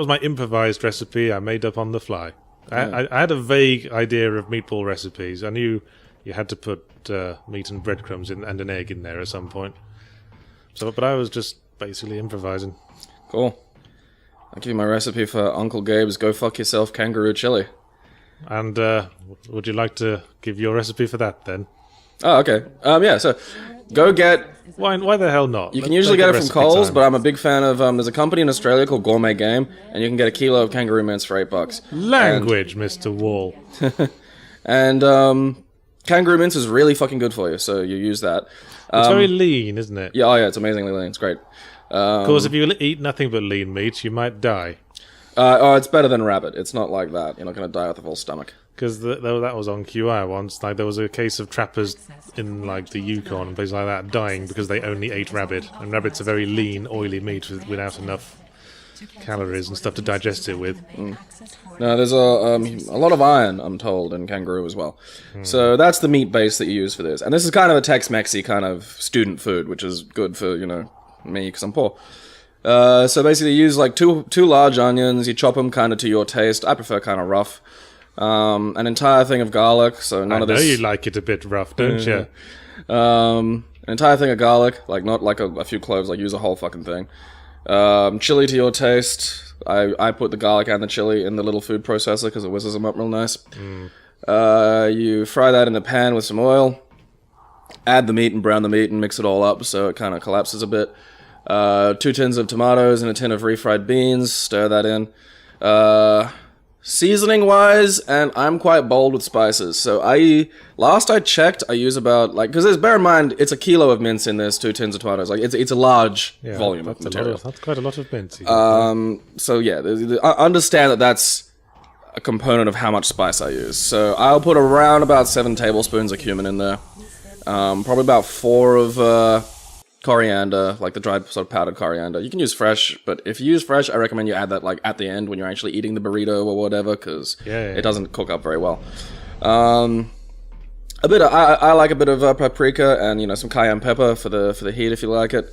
my improvised recipe I made up on the fly. I had a vague idea of meatball recipes. I knew you had to put meat and breadcrumbs and an egg in there at some point. But I was just basically improvising. Cool. I'll give you my recipe for Uncle Gabe's Go Fuck Yourself Kangaroo Chili. And would you like to give your recipe for that then? Oh, okay. Yeah, so go get... Why the hell not? You can usually get it from Coles, but I'm a big fan of... there's a company in Australia called Gourmet Game, and you can get a kilo of kangaroo mince for $8. Language, Mr. Wall. And kangaroo mince is really fucking good for you, so you use that. It's very lean, isn't it? Yeah, oh yeah, it's amazingly lean. It's great. Of course, if you eat nothing but lean meat, you might die. It's better than rabbit. It's not like that. You're not going to die with a full stomach. Because that was on QI once. Like, there was a case of trappers in, like, the Yukon and places like that dying because they only ate rabbit. And rabbit's a very lean, oily meat without enough calories and stuff to digest it with. No, there's a lot of iron, I'm told, in kangaroo as well. So that's the meat base that you use for this. And this is kind of a Tex-Mexy kind of student food, which is good for, me, because I'm poor. So basically you use like two large onions, you chop them kind of to your taste. I prefer kind of rough. An entire thing of garlic, so none of this... I know you like it a bit rough, don't you? An entire thing of garlic, like not like a few cloves, like use a whole fucking thing. Chili to your taste. I put the garlic and the chili in the little food processor because it whizzes them up real nice. You fry that in the pan with some oil. Add the meat and brown the meat and mix it all up so it kind of collapses a bit. 2 tins of tomatoes and a tin of refried beans. Stir that in. Seasoning wise, and I'm quite bold with spices. So last I checked, I use about because bear in mind it's a kilo of mince in this, 2 tins of tomatoes. Like it's a large volume of material. That's quite a lot of mince. So yeah, I understand that that's a component of how much spice I use. So I'll put around about 7 tablespoons of cumin in there. Probably about 4 of coriander, like the dried sort of powdered coriander. You can use fresh, but if you use fresh, I recommend you add that like at the end when you're actually eating the burrito or whatever, because it doesn't cook up very well. I like a bit of paprika and some cayenne pepper for the heat if you like it.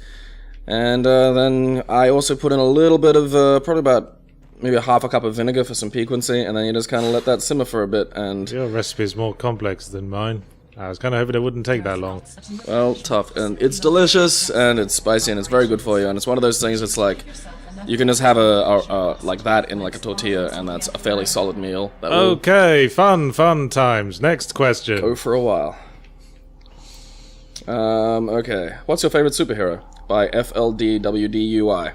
And then I also put in a little bit of probably about maybe a half a cup of vinegar for some piquancy, and then you just kind of let that simmer for a bit. And your recipe is more complex than mine. I was kind of hoping it wouldn't take that long. Well, tough. And it's delicious, and it's spicy, and it's very good for you. And it's one of those things that's like, you can just have a like that in like a tortilla, and that's a fairly solid meal. Okay, fun times. Next question. Go for a while. Okay. What's your favorite superhero? By FLDWDUI.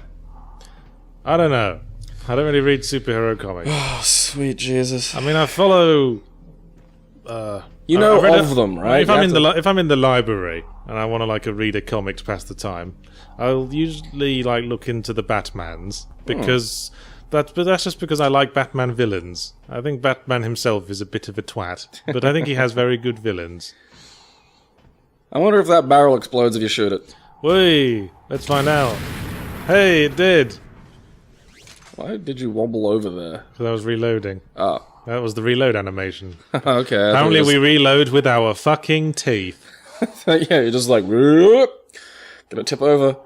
I don't know. I don't really read superhero comics. Oh, sweet Jesus. I mean, I follow... You know of them, right? If I'm in the library and I want to like read a comic to pass the time, I'll usually like look into the Batmans because that's just because I like Batman villains. I think Batman himself is a bit of a twat, but I think he has very good villains. I wonder if that barrel explodes if you shoot it. Wait, let's find out. Hey, it did. Why did you wobble over there? Because I was reloading. Oh. That was the reload animation. Okay. Apparently we reload with our fucking teeth. Yeah, you're just like, gonna tip over.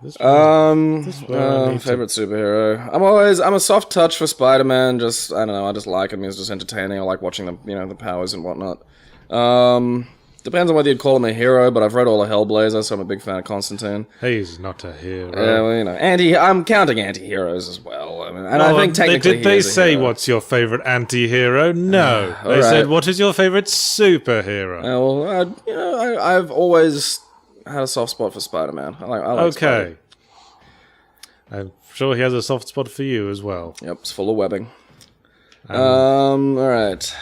Favorite superhero. I'm a soft touch for Spider-Man. Just, I don't know, I just like him. He's just entertaining. I like watching the powers and whatnot. Depends on whether you'd call him a hero, but I've read all the Hellblazer, so I'm a big fan of Constantine. He's not a hero. Well, I'm counting anti-heroes as well. I mean, and I think technically did they say what's your favorite anti-hero? No. They said, what is your favorite superhero? I've always had a soft spot for Spider-Man. I like okay. I'm sure he has a soft spot for you as well. Yep, it's full of webbing. Alright.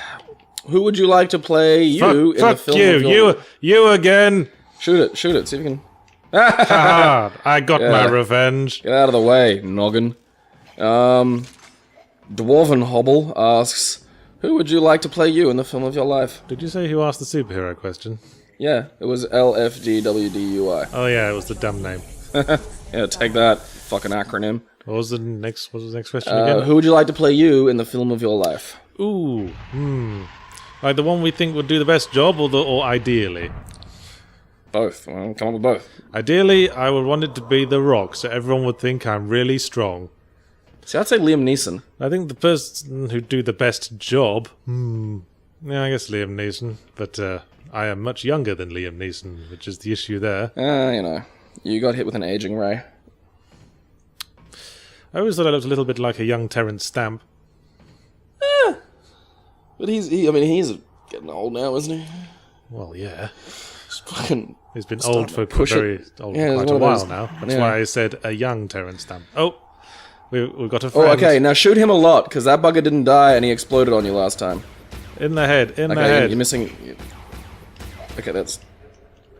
Who would you like to play you in the film? You again. Shoot it, see if you can. I got my revenge. Get out of the way, noggin. Dwarven Hobble asks, who would you like to play you in the film of your life? Did you say who asked the superhero question? Yeah, it was LFDWDUI. Oh yeah, it was the dumb name. Yeah, take that, fucking acronym. What was the next question again? Who would you like to play you in the film of your life? Ooh, like the one we think would do the best job, or ideally? Both. Well, come on with both. Ideally, I would want it to be The Rock, so everyone would think I'm really strong. See, I'd say Liam Neeson. I think the person who'd do the best job... Yeah, I guess Liam Neeson. But I am much younger than Liam Neeson, which is the issue there. You got hit with an aging ray. I always thought I looked a little bit like a young Terence Stamp. But he's getting old now, isn't he? Well, yeah. Just fucking He's been starting old to for push it. very old Yeah, for he's quite a one of while those- now. That's yeah. why I said a young Terence Stamp. Oh, we've got a friend. Oh, okay. Now shoot him a lot, because that bugger didn't die and he exploded on you last time. In the head, in the Okay, head. you're missing. Okay, that's.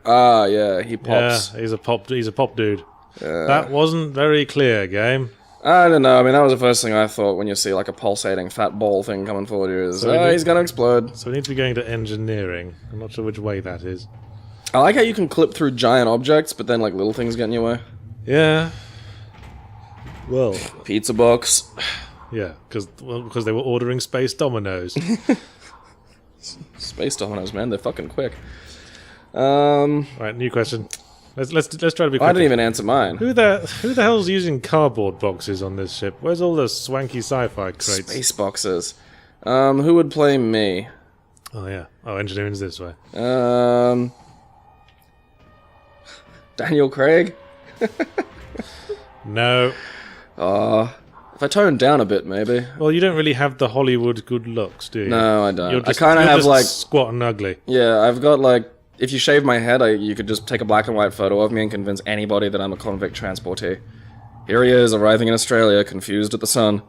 Ah, yeah, he pops. Yeah, he's a pop dude. That wasn't very clear, game. I don't know. I mean, that was the first thing I thought when you see like a pulsating fat ball thing coming forward you. Is, So we need- he's gonna explode. So we need to be going to engineering. I'm not sure which way that is. I like how you can clip through giant objects, but then like little things get in your way. Yeah. Well, Pizza box. yeah, because they were ordering space dominoes. Space dominoes, man. They're fucking quick. Right, new question. Let's try to be quick. I didn't even answer mine. Who the hell's using cardboard boxes on this ship? Where's all the swanky sci-fi crates? Space boxes. Who would play me? Oh yeah. Oh, engineering's this way. Daniel Craig? No. If I tone down a bit, maybe. Well, you don't really have the Hollywood good looks, do you? No, I don't. You're I kind of you're have just like, squat and ugly. yeah, I've got like, if you shave my head, you could just take a black and white photo of me and convince anybody that I'm a convict transportee. Here he is, arriving in Australia, confused at the sun.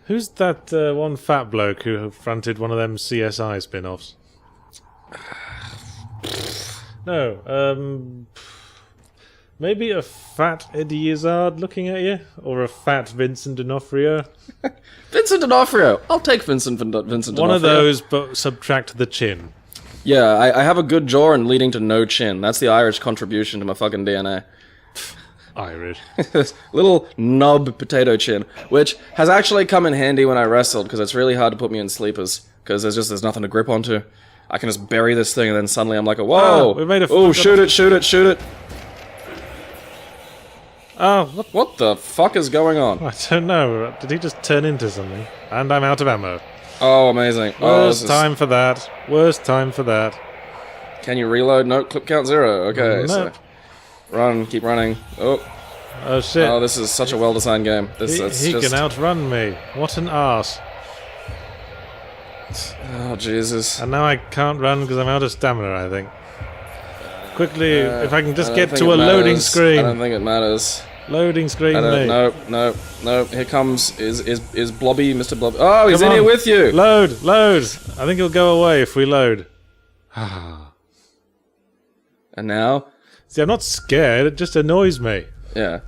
Who's that one fat bloke who fronted one of them CSI spin-offs? No, maybe a fat Eddie Izzard looking at you? Or a fat Vincent D'Onofrio? Vincent D'Onofrio! I'll take Vincent D'Onofrio. One of those, but subtract the chin. Yeah, I have a good jaw and leading to no chin. That's the Irish contribution to my fucking DNA. Irish. Little nub potato chin, which has actually come in handy when I wrestled, because it's really hard to put me in sleepers, because there's nothing to grip onto. I can just bury this thing, and then suddenly I'm like, whoa! we made a oh, fuck shoot it, shoot it, shoot it! Oh, What the fuck is going on? I don't know. Did he just turn into something? And I'm out of ammo. Oh, amazing. Oh, Worst time for that. Worst time for that. Can you reload? No, clip count 0. Okay, so... Nope. Run, keep running. Oh, Oh shit. oh, this is such a well-designed game. he just... can outrun me. What an arse. Oh, Jesus. And now I can't run because I'm out of stamina, I think. Quickly, if I can just get to a loading screen. I don't think it matters. Loading screen, I mate. don't, no. Here comes, is Blobby, Mr. Blobby. Oh, he's Come in on. here with you! Load! I think he'll go away if we load. And now? See, I'm not scared, it just annoys me. Yeah.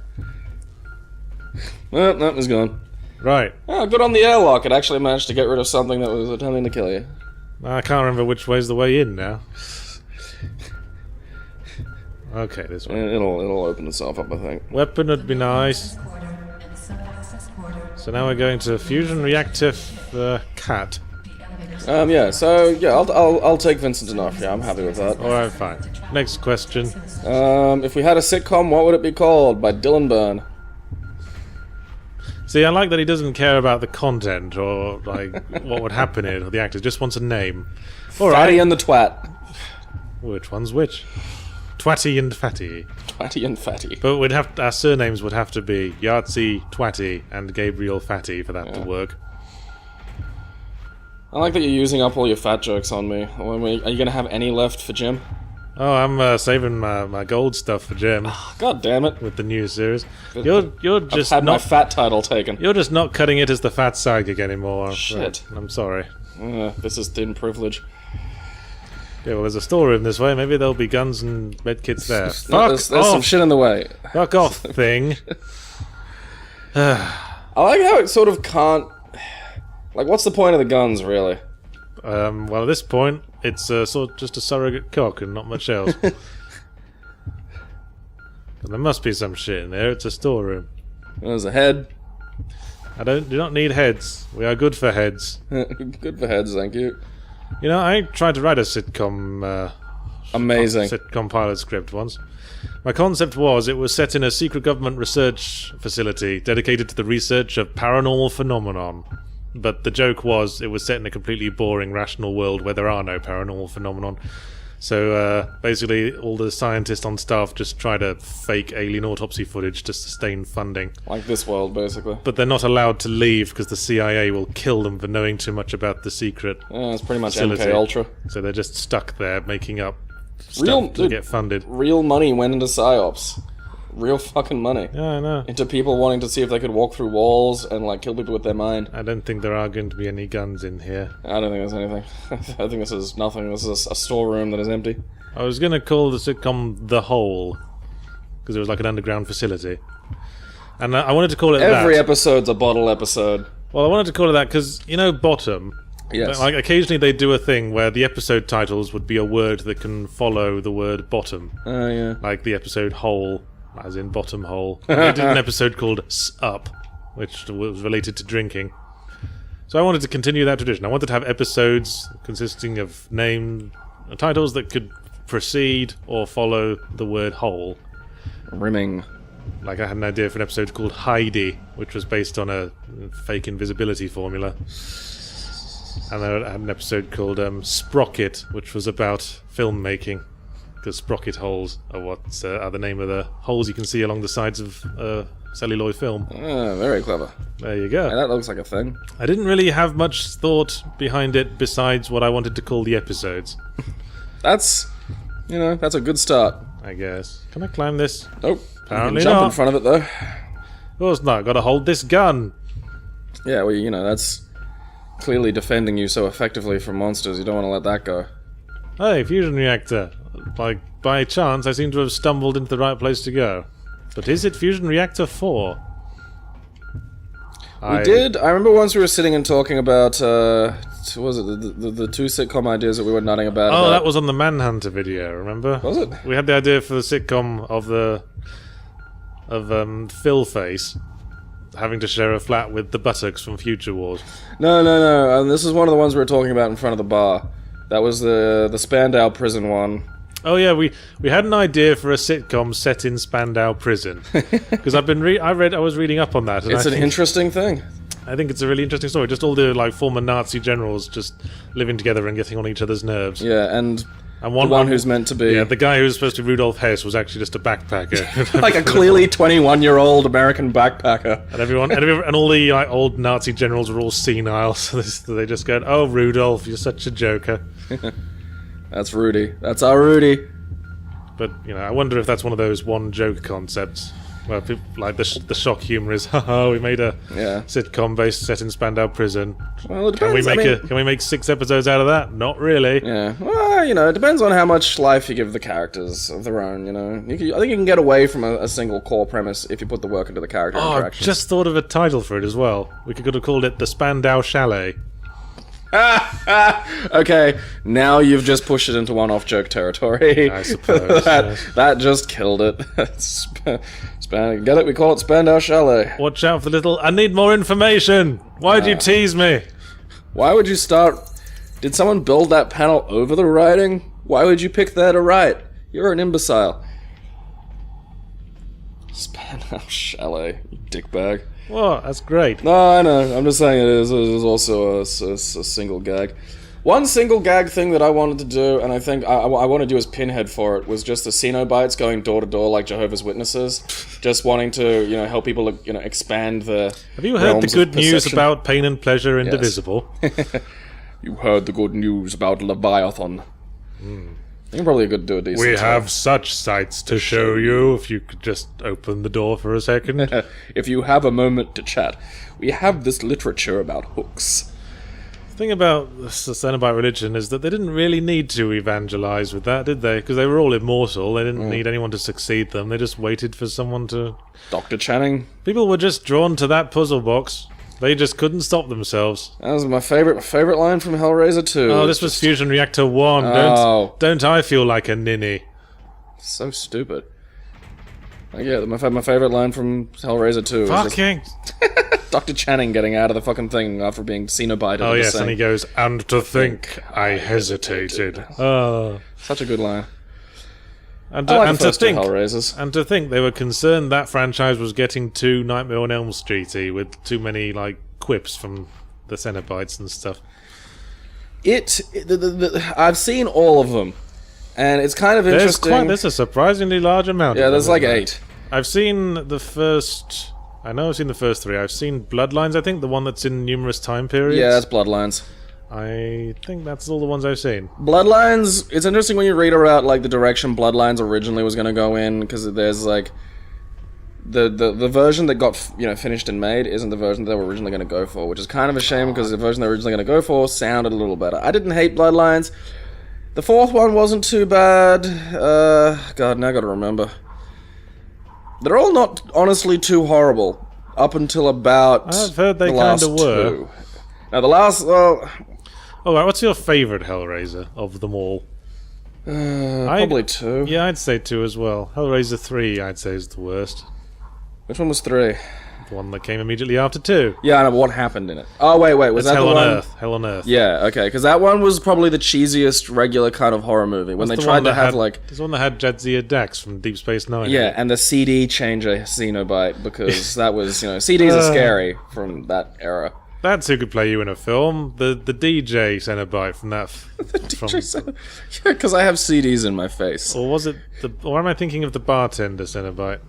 Well, that was gone. Right. Oh, good on the airlock. It actually managed to get rid of something that was attempting to kill you. I can't remember which way's the way in now. Okay, this way. It'll open itself up, I think. Weapon would be nice. So now we're going to fusion reactive cat. Yeah, so, yeah, I'll take Vincent D'Onofrio. I'm happy with that. Alright, fine. Next question. If we had a sitcom, what would it be called? By Dylan Byrne. See, I like that he doesn't care about the content or, like, what would happen in it or the actors. Just wants a name. Fatty Alright. and the Twat. Which one's which? Twatty and Fatty. Twatty and Fatty. But our surnames would have to be Yahtzee Twatty and Gabriel Fatty for that to work. I like that you're using up all your fat jokes on me. Are you gonna have any left for Jim? Oh, I'm saving my gold stuff for Jim God damn it. with the new series. You're just I've had my not fat title taken. you're just not cutting it as the fat psychic anymore. Shit. I'm sorry. This is thin privilege. Okay, well, there's a storeroom this way. Maybe there'll be guns and medkits there. Fuck There's some off! shit in the way. Fuck off, thing. I like how it sort of can't... Like, what's the point of the guns, really? Well, at this point, it's just a surrogate cock and not much else. And there must be some shit in there. It's a storeroom. There's a head. Do not need heads. We are good for heads. Good for heads, thank you. You know, I tried to write a sitcom. Amazing. Sitcom pilot script once. My concept was it was set in a secret government research facility dedicated to the research of paranormal phenomenon. But the joke was it was set in a completely boring, rational world where there are no paranormal phenomenon. So basically, all the scientists on staff just try to fake alien autopsy footage to sustain funding. Like this world, basically. But they're not allowed to leave because the CIA will kill them for knowing too much about the secret Yeah, it's pretty much facility. MK Ultra. So they're just stuck there making up Real- stuff to dude. get funded. Real money went into PsyOps. Real fucking money. Yeah, I know. Into people wanting to see if they could walk through walls and like kill people with their mind. I don't think there are going to be any guns in here. I don't think there's anything. I think this is nothing. This is a storeroom that is empty. I was going to call the sitcom The Hole, because it was like an underground facility. And I wanted to call it Every that. episode's a bottle episode. Well, I wanted to call it that because, you know, Bottom? Yes. Like, occasionally they do a thing where the episode titles would be a word that can follow the word bottom. Oh, yeah. Like the episode Hole, as in bottom hole. They did an episode called Up, which was related to drinking. So I wanted to continue that tradition. I wanted to have episodes consisting of titles that could precede or follow the word hole. Rimming. Like I had an idea for an episode called Heidi, which was based on a fake invisibility formula. And then I had an episode called Sprocket, which was about filmmaking. Because sprocket holes are what are the name of the holes you can see along the sides of celluloid film. Ah, very clever. There you Yeah, go. that looks like a thing. I didn't really have much thought behind it besides what I wanted to call the episodes, That's, that's a good start. I guess. Can I climb this? Nope. Apparently you can jump not. in front of it, though. Of course not. Gotta hold this gun. Yeah, well, that's clearly defending you so effectively from monsters. You don't want to let that go. Hey, fusion reactor. Like, by chance, I seem to have stumbled into the right place to go. But is it fusion reactor 4? We did. I remember once we were sitting and talking about, what was it, the two sitcom ideas that we were nutting about. Oh, that was on the Manhunter video, remember? Was it? We had the idea for the sitcom of Phil Face having to share a flat with the buttocks from Future Wars. No. And this is one of the ones we were talking about in front of the bar. That was the Spandau prison one. Oh yeah, we had an idea for a sitcom set in Spandau prison because I was reading up on that. And It's an interesting thing. I think it's a really interesting story. Just all the like former Nazi generals just living together and getting on each other's nerves. Yeah, and And the one who's meant to be the guy who was supposed to be Rudolf Hess was actually just a backpacker. like a clearly 21-year-old American backpacker. And all the like old Nazi generals were all senile, so they just go, "Oh, Rudolf, you're such a joker." That's Rudy. That's our Rudy. But I wonder if that's one of those one joke concepts where people, like the shock humor is, haha, we made a sitcom based set in Spandau prison. Well, it Can depends. we make 6 episodes out of that? Not really. Yeah. Well, it depends on how much life you give the characters of their own. I think you can get away from a single core premise if you put the work into the character Oh, I've interaction. just thought of a title for it as well. We could have called it the Spandau Chalet. Okay, now you've just pushed it into one-off joke territory. I suppose, yes. that just killed it. Get it? We call it Spandau Chalet. Watch out for the little. I need more information. Why'd you tease me? Why would you start? Did someone build that panel over the writing? Why would you pick there to write? You're an imbecile. Spandau Chalet, you dickbag. Whoa, that's great. No, I know. I'm just saying it is also a single gag. One single gag thing that I wanted to do, and I think I want to do as Pinhead for it, was just the Cenobites going door to door like Jehovah's Witnesses, just wanting to help people expand the. Have you heard the realms good of news perception. about Pain and Pleasure Indivisible? You heard the good news about Leviathan. I think probably do a decent. We job. have such sights to show you. If you could just open the door for a second. If you have a moment to chat, we have this literature about hooks. The thing about the Cenobite religion is that they didn't really need to evangelize with that, did they? Because they were all immortal. They didn't need anyone to succeed them. They just waited for someone to. Dr. Channing. People were just drawn to that puzzle box. They just couldn't stop themselves. That was my favorite line from Hellraiser 2. Oh, this was Fusion Reactor 1. Oh. Don't I feel like a ninny? So stupid. Yeah, my favorite line from Hellraiser 2 is Fucking. Dr. Channing getting out of the fucking thing after being Cenobited. Oh, yes, and he goes, and to think I hesitated. Oh. Such a good line. And I like and the to first two think, Hellraisers. and to think they were concerned that franchise was getting too Nightmare on Elm Streety with too many like quips from the Cenobites and stuff. I've seen all of them, And it's kind of interesting. There's a surprisingly large amount. Yeah, of there's them, like isn't there? 8. I've seen the first. I know I've seen the first 3. I've seen Bloodlines. I think the one that's in numerous time periods. Yeah, that's Bloodlines. I think that's all the ones I've seen. Bloodlines, it's interesting when you read about like the direction Bloodlines originally was going to go in, because there's like the version that got finished and made isn't the version they were originally going to go for, which is kind of a shame because the version they were originally going to go for sounded a little better. I didn't hate Bloodlines. The 4th one wasn't too bad. God, now I got to remember. They're all not honestly too horrible up until about I've heard they the last kind of were. 2. Now the last, All right, what's your favourite Hellraiser of them all? probably 2. Yeah, I'd say 2 as well. Hellraiser 3, I'd say, is the worst. Which one was 3? The one that came immediately after 2. Yeah, I know, but what happened in it? Oh, wait, was That's that Hell the on one? Earth. Hell on Earth. Yeah, okay, because that one was probably the cheesiest regular kind of horror movie. When they The tried one to that have, had, like... There's one that had Jadzia Dax from Deep Space Nine. Yeah, and the CD changer Xenobite, because that was, CDs are scary from that era. That's who could play you in a film. The DJ Cenobite from that. Yeah, because I have CDs in my face. Or was it or am I thinking of the bartender Cenobite?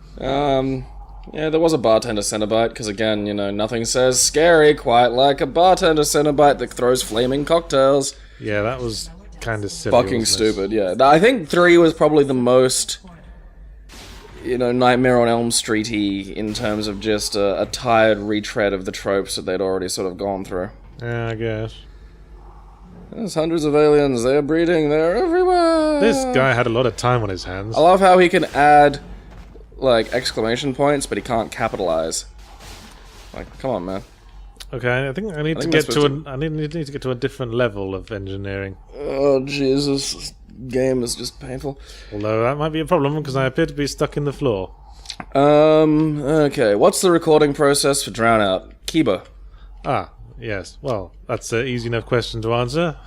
Yeah, there was a bartender Cenobite, because again, nothing says scary quite like a bartender Cenobite that throws flaming cocktails. Yeah, that was kind of silly. Fucking wasn't it? stupid, yeah. I think 3 was probably the most, Nightmare on Elm Street-y in terms of just a tired retread of the tropes that they'd already sort of gone through. Yeah, I guess. There's hundreds of aliens, they're breeding, they're everywhere! This guy had a lot of time on his hands. I love how he can add, like, exclamation points, but he can't capitalize. Like, come on, man. Okay, I think I need to think get we're to supposed I need to get to a different level of engineering. Oh, Jesus. This game is just painful. Although that might be a problem because I appear to be stuck in the floor. Okay. What's the recording process for Drown Out? Kiba. Ah, yes. Well, that's an easy enough question to answer.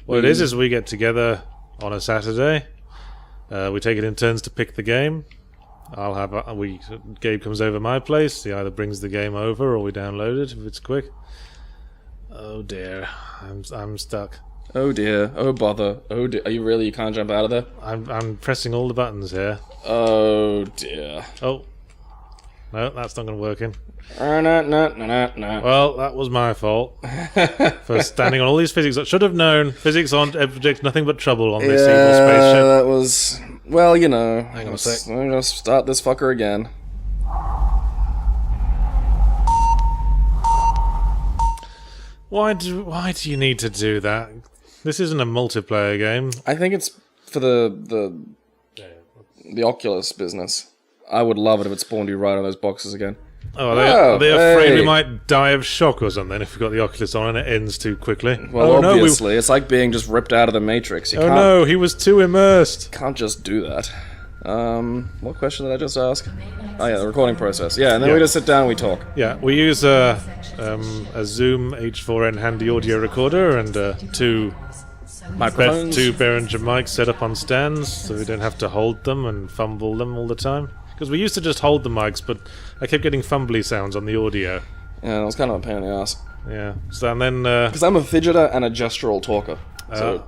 What it is we get together on a Saturday. We take it in turns to pick the game. Gabe comes over my place. He either brings the game over or we download it if it's quick. Oh dear, I'm stuck. Oh dear. Oh bother. Oh dear. Are you really? You can't jump out of there? I'm pressing all the buttons here. Oh dear. Oh, no, that's not going to work in. No. Well, that was my fault for standing on all these physics. I should have known physics aren't predict nothing but trouble on this evil spaceship. That was. Well, Hang on a sec. I'm gonna start this fucker again. Why do you need to do that? This isn't a multiplayer game. I think it's for the Oculus business. I would love it if it spawned you right on those boxes again. Oh, are they afraid hey. we might die of shock or something if we've got the Oculus on and it ends too quickly? Well, oh, obviously, it's like being just ripped out of the Matrix. You Oh no, he was too immersed. can't just do that. What question did I just ask? Oh yeah, the recording process. Yeah, and then Yeah. we just sit down and we talk. Yeah, we use a Zoom H4n handy audio recorder and two Microphones. Behringer mics set up on stands so we don't have to hold them and fumble them all the time. Because we used to just hold the mics, but I kept getting fumbly sounds on the audio. Yeah, that was kind of a pain in the ass. Yeah. So and then Because I'm a fidgeter and a gestural talker. So,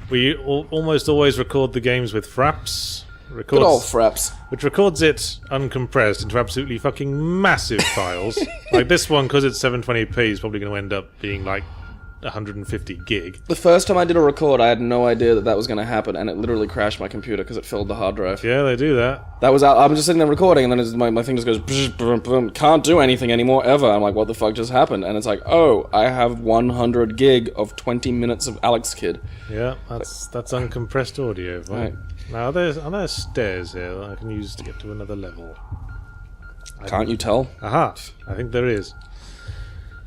we almost always record the games with Fraps. good old fraps. Which records it uncompressed into absolutely fucking massive files. Like this one, because it's 720p, is probably going to end up being like 150 gig. The first time I did a record, I had no idea that was going to happen, and it literally crashed my computer because it filled the hard drive. Yeah, they do that. That was out. I'm just sitting there recording, and then my thing just goes, bzz, boom, boom, can't do anything anymore ever. I'm like, what the fuck just happened? And it's like, oh, I have 100 gig of 20 minutes of Alex Kidd. Yeah, that's uncompressed audio. Right. Now, are there stairs here that I can use to get to another level? Can't you tell? Aha! I think there is.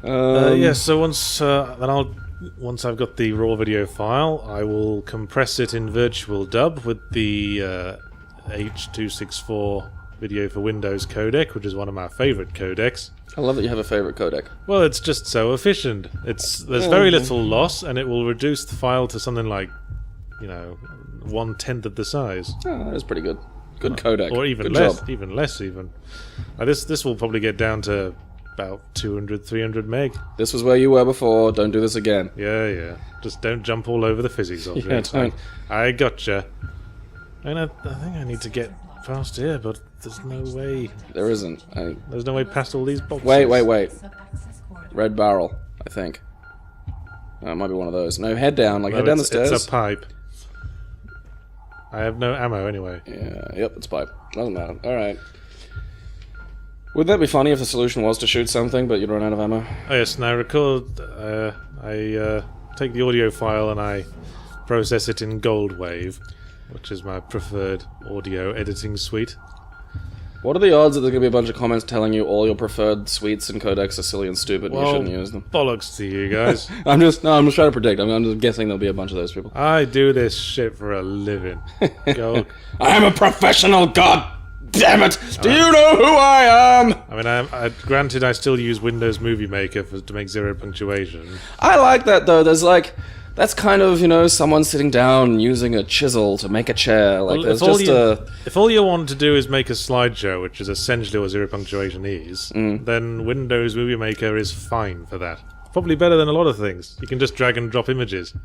Yes. So once I've got the raw video file, I will compress it in Virtual Dub with the H.264 Video for Windows codec, which is one of my favourite codecs. I love that you have a favorite codec. Well, it's just so efficient. There's very little loss, and it will reduce the file to something like, 1/10 of the size, Oh, that is pretty good. Good codec. or even good less. Job. Even less. This will probably get down to about 200, 300 meg. This was where you were before. Don't do this again. Yeah. Just don't jump all over the physics object. don't. I gotcha. I think I need to get past here, but there's no way. There isn't. There's no way past all these boxes. Wait. Red barrel, I think. Oh, it might be one of those. No, head down. Head down the stairs. It's a pipe. I have no ammo anyway. Yeah, yep, it's pipe. Doesn't matter. Alright. Would that be funny if the solution was to shoot something, but you'd run out of ammo? Oh yes, now record, I take the audio file and I process it in Goldwave, which is my preferred audio editing suite. What are the odds that there's going to be a bunch of comments telling you all your preferred suites and codecs are silly and stupid and you shouldn't use them? Bollocks to you guys. I'm just trying to predict. I'm just guessing there'll be a bunch of those people. I do this shit for a living. Go. I am a professional, god damn it! Do you know who I am? I mean, granted, I still use Windows Movie Maker to make zero punctuation. I like that, though. There's that's kind of, someone sitting down using a chisel to make a chair. If all you want to do is make a slideshow, which is essentially what zero punctuation is, then Windows Movie Maker is fine for that. Probably better than a lot of things. You can just drag and drop images.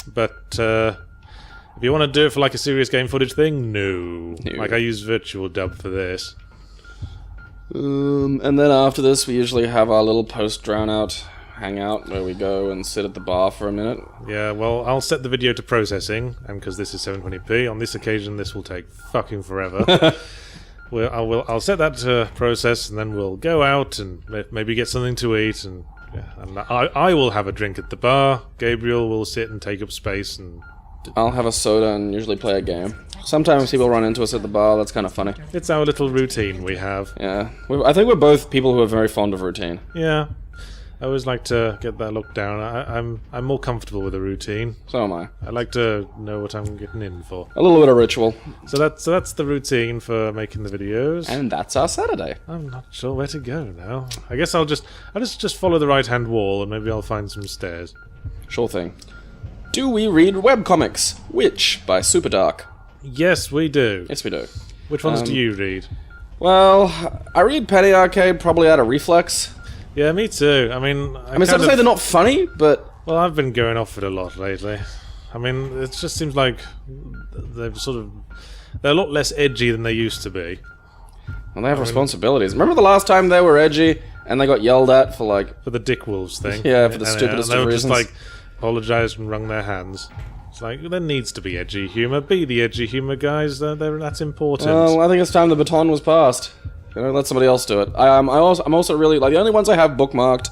But if you want to do it for a serious game footage thing, no. I use Virtual Dub for this. And then after this, we usually have our little post drown out hangout where we go and sit at the bar for a minute. Yeah, well, I'll set the video to processing, and because this is 720p, on this occasion this will take fucking forever. I'll set that to process, and then we'll go out and maybe get something to eat, and I will have a drink at the bar. Gabriel will sit and take up space, and I'll have a soda and usually play a game. Sometimes people run into us at the bar. That's kind of funny. It's our little routine we have. Yeah, I think we're both people who are very fond of routine. Yeah. I always like to get that looked down. I'm more comfortable with a routine. So am I. I like to know what I'm getting in for. A little bit of ritual. So that's the routine for making the videos. And that's our Saturday. I'm not sure where to go now. I guess I'll just follow the right hand wall and maybe I'll find some stairs. Sure thing. Do we read webcomics? Which by Superdark? Yes, we do. Yes, we do. Which ones do you read? Well, I read Penny Arcade probably out of reflex. Yeah, me too. I mean, it's not to say they're not funny, but well, I've been going off it a lot lately. I mean, it just seems like they're a lot less edgy than they used to be. Well, they have responsibilities. Remember the last time they were edgy and they got yelled at for the Dick Wolves thing? Yeah, for the stupidest of reasons. They were just apologised and wrung their hands. It's there needs to be edgy humour. Be the edgy humour, guys. That's important. Well, I think it's time the baton was passed. Let somebody else do it. I'm also really the only ones I have bookmarked,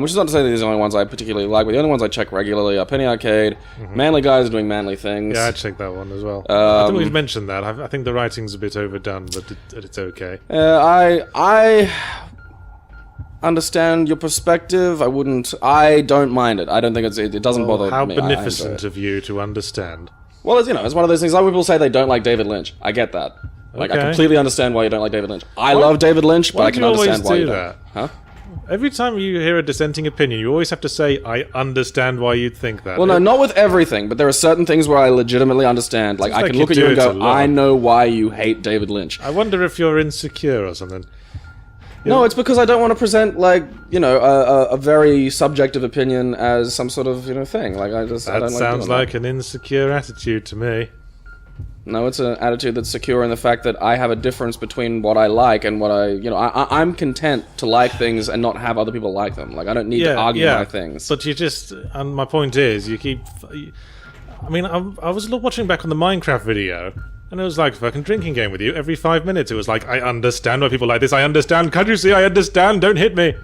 which is not to say that these are the only ones I particularly like, but the only ones I check regularly are Penny Arcade, Manly Guys doing manly things. Yeah, I check that one as well. I think we've mentioned that. I think the writing's a bit overdone, but it's okay. I understand your perspective. I don't mind it. I don't think it doesn't bother me. How beneficent of you to understand. Well, it's one of those things. Like people say they don't like David Lynch. I get that. I completely understand why you don't like David Lynch. I love David Lynch, but I can understand why you don't. Huh? Every time you hear a dissenting opinion, you always have to say, I understand why you'd think that. Well, no, not with everything, but there are certain things where I legitimately understand. I can look at you and go, I know why you hate David Lynch. I wonder if you're insecure or something. No, it's because I don't want to present, a very subjective opinion as some sort of, thing. That sounds like an insecure attitude to me. No, it's an attitude that's secure in the fact that I have a difference between what I like and what I'm content to like things and not have other people like them. I don't need to argue my things. But and my point is, you keep... I mean, I was watching back on the Minecraft video, and it was like a fucking drinking game with you. Every 5 minutes, it was like, I understand why people like this, I understand, can't you see, I understand, don't hit me.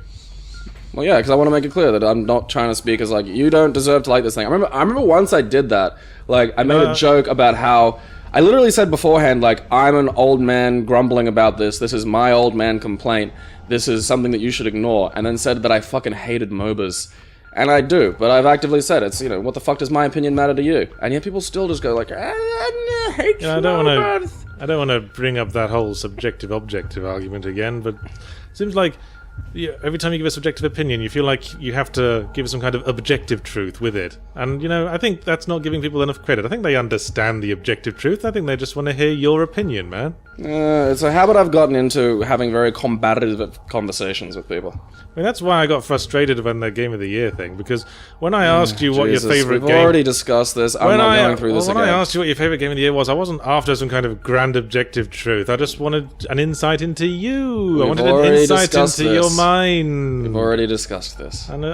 Well, yeah, because I want to make it clear that I'm not trying to speak as you don't deserve to like this thing. I remember once I did that. I made a joke about how... I literally said beforehand, I'm an old man grumbling about this. This is my old man complaint. This is something that you should ignore. And then said that I fucking hated MOBAs. And I do, but I've actively said it's, what the fuck does my opinion matter to you? And yet people still just go I hate MOBAs. I don't want to bring up that whole subjective-objective argument again, but it seems like every time you give a subjective opinion, you feel like you have to give some kind of objective truth with it. And, I think that's not giving people enough credit. I think they understand the objective truth. I think they just want to hear your opinion, man. It's a habit I've gotten into, having very combative conversations with people. I mean, that's why I got frustrated when the Game of the Year thing, because when I asked you what your favorite game... We've already discussed this. I'm not going through this again. When I asked you what your favorite Game of the Year was, I wasn't after some kind of grand objective truth. I just wanted an insight into you. I wanted an insight into your mind. We've already discussed this. And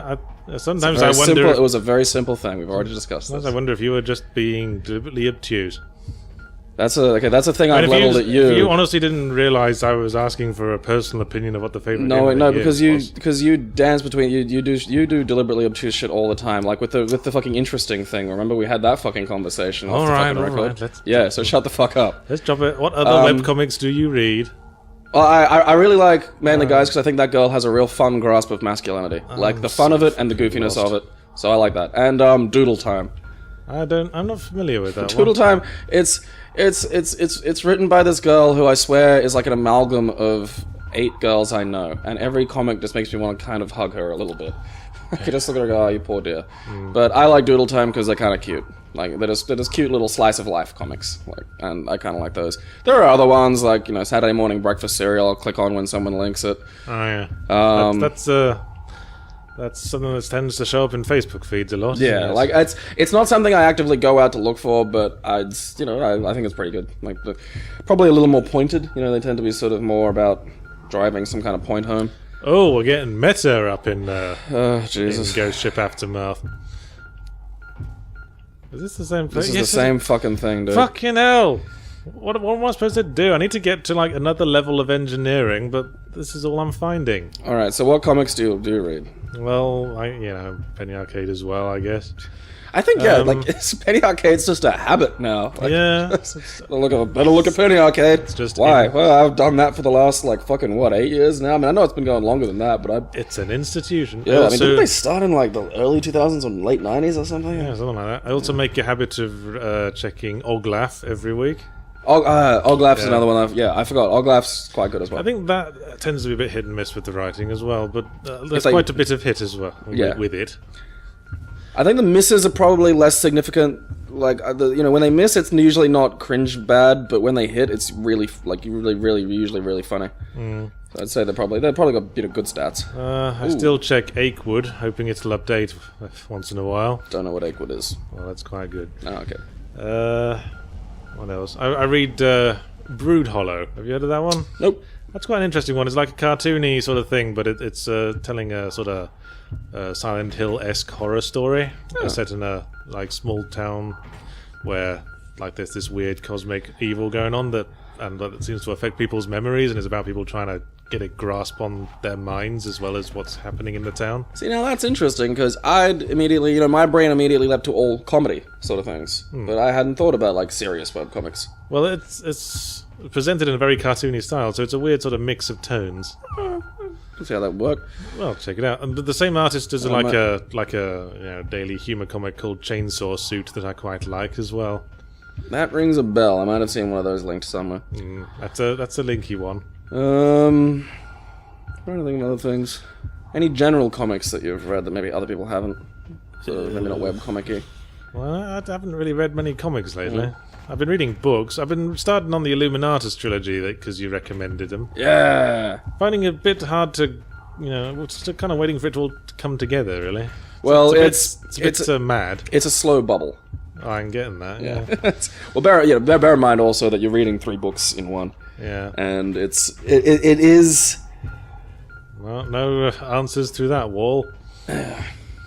sometimes I wonder... It was a very simple thing. We've already discussed this. I wonder if you were just being deliberately obtuse. That's a thing I've leveled at you. If you honestly didn't realize I was asking for a personal opinion of what the favorite game of the year was. because you dance between you do deliberately obtuse shit all the time, like with the fucking interesting thing. Remember we had that fucking conversation. All right. So shut the fuck up. Let's drop it. What other webcomics do you read? Well, I really like Manly Guys because I think that girl has a real fun grasp of masculinity, like the fun of it and the goofiness of it. So I like that. And Doodle Time. I'm not familiar with that. Doodle Time. It's written by this girl who I swear is like an amalgam of 8 girls I know, and every comic just makes me want to kind of hug her a little bit. I could just look at her and go, "Oh, you poor dear." But I like Doodle Time because they're kind of cute. Like they're just cute little slice of life comics. And I kind of like those. There are other ones like Saturday morning breakfast cereal. I'll click on when someone links it. Oh yeah. That's something that tends to show up in Facebook feeds a lot. Yeah, like it's not something I actively go out to look for, but I think it's pretty good. Like probably a little more pointed. They tend to be sort of more about driving some kind of point home. Oh, we're getting meta up in Jesus. In Ghostship Aftermath. Is this the same thing? This is the same fucking thing, dude. Fucking hell! What am I supposed to do? I need to get to like another level of engineering, but this is all I'm finding. All right, so what comics do you read? Well, Penny Arcade as well, I guess. I think Penny Arcade's just a habit now. Yeah. Better look at Penny Arcade. It's just why? Well, I've done that for the last 8 years now. I mean, I know it's been going longer than that, but it's an institution. Yeah, I mean, didn't they start in like the early 2000s or late 90s or something? Yeah, something like that. I also make a habit of checking Oglaf every week. Oglaf's another one. I forgot. Oglaf's quite good as well. I think that tends to be a bit hit and miss with the writing as well, but there's quite a bit of hit as well with it. I think the misses are probably less significant. Like when they miss, it's usually not cringe bad, but when they hit, it's really usually really funny. So I'd say they're probably got good stats. I still check Achewood, hoping it'll update once in a while. Don't know what Achewood is. Well, that's quite good. Oh, okay. What else? I read Brood Hollow. Have you heard of that one? Nope. That's quite an interesting one. It's like a cartoony sort of thing, but it's telling a sort of Silent Hill-esque horror story. It's set in a small town where there's this weird cosmic evil going on that seems to affect people's memories, and it's about people trying to get a grasp on their minds as well as what's happening in the town. See, now that's interesting, because I'd immediately, my brain immediately leapt to all comedy sort of things, but I hadn't thought about serious webcomics. Well, it's presented in a very cartoony style, so it's a weird sort of mix of tones. See how that works. Well, check it out. And the same artist does a daily humor comic called Chainsaw Suit that I quite like as well. That rings a bell. I might have seen one of those linked somewhere. That's a linky one. I'm trying to think of other things. Any general comics that you've read that maybe other people haven't? So maybe not webcomic-y. Well, I haven't really read many comics lately. I've been reading books. I've been starting on the Illuminatus trilogy because you recommended them. Yeah! Finding it a bit hard to, just kind of waiting for it all to come together, really. Well, it's a bit mad. It's a slow bubble. Oh, I'm getting that, yeah. Well, bear in mind also that you're reading 3 books in one. Yeah. And it is... Well, no answers through that wall.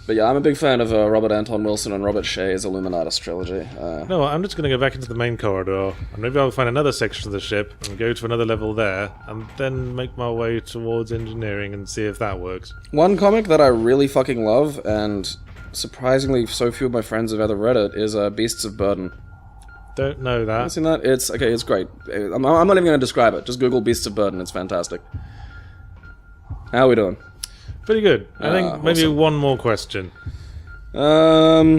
But yeah, I'm a big fan of Robert Anton Wilson and Robert Shea's Illuminatus trilogy. No, I'm just going to go back into the main corridor, and maybe I'll find another section of the ship, and go to another level there, and then make my way towards engineering and see if that works. One comic that I really fucking love, and surprisingly so few of my friends have ever read it, is Beasts of Burden. Don't know that. Have you seen that? It's great. I'm not even going to describe it. Just Google Beasts of Burden, it's fantastic. How are we doing? Pretty good. I think maybe awesome. One more question. Okay,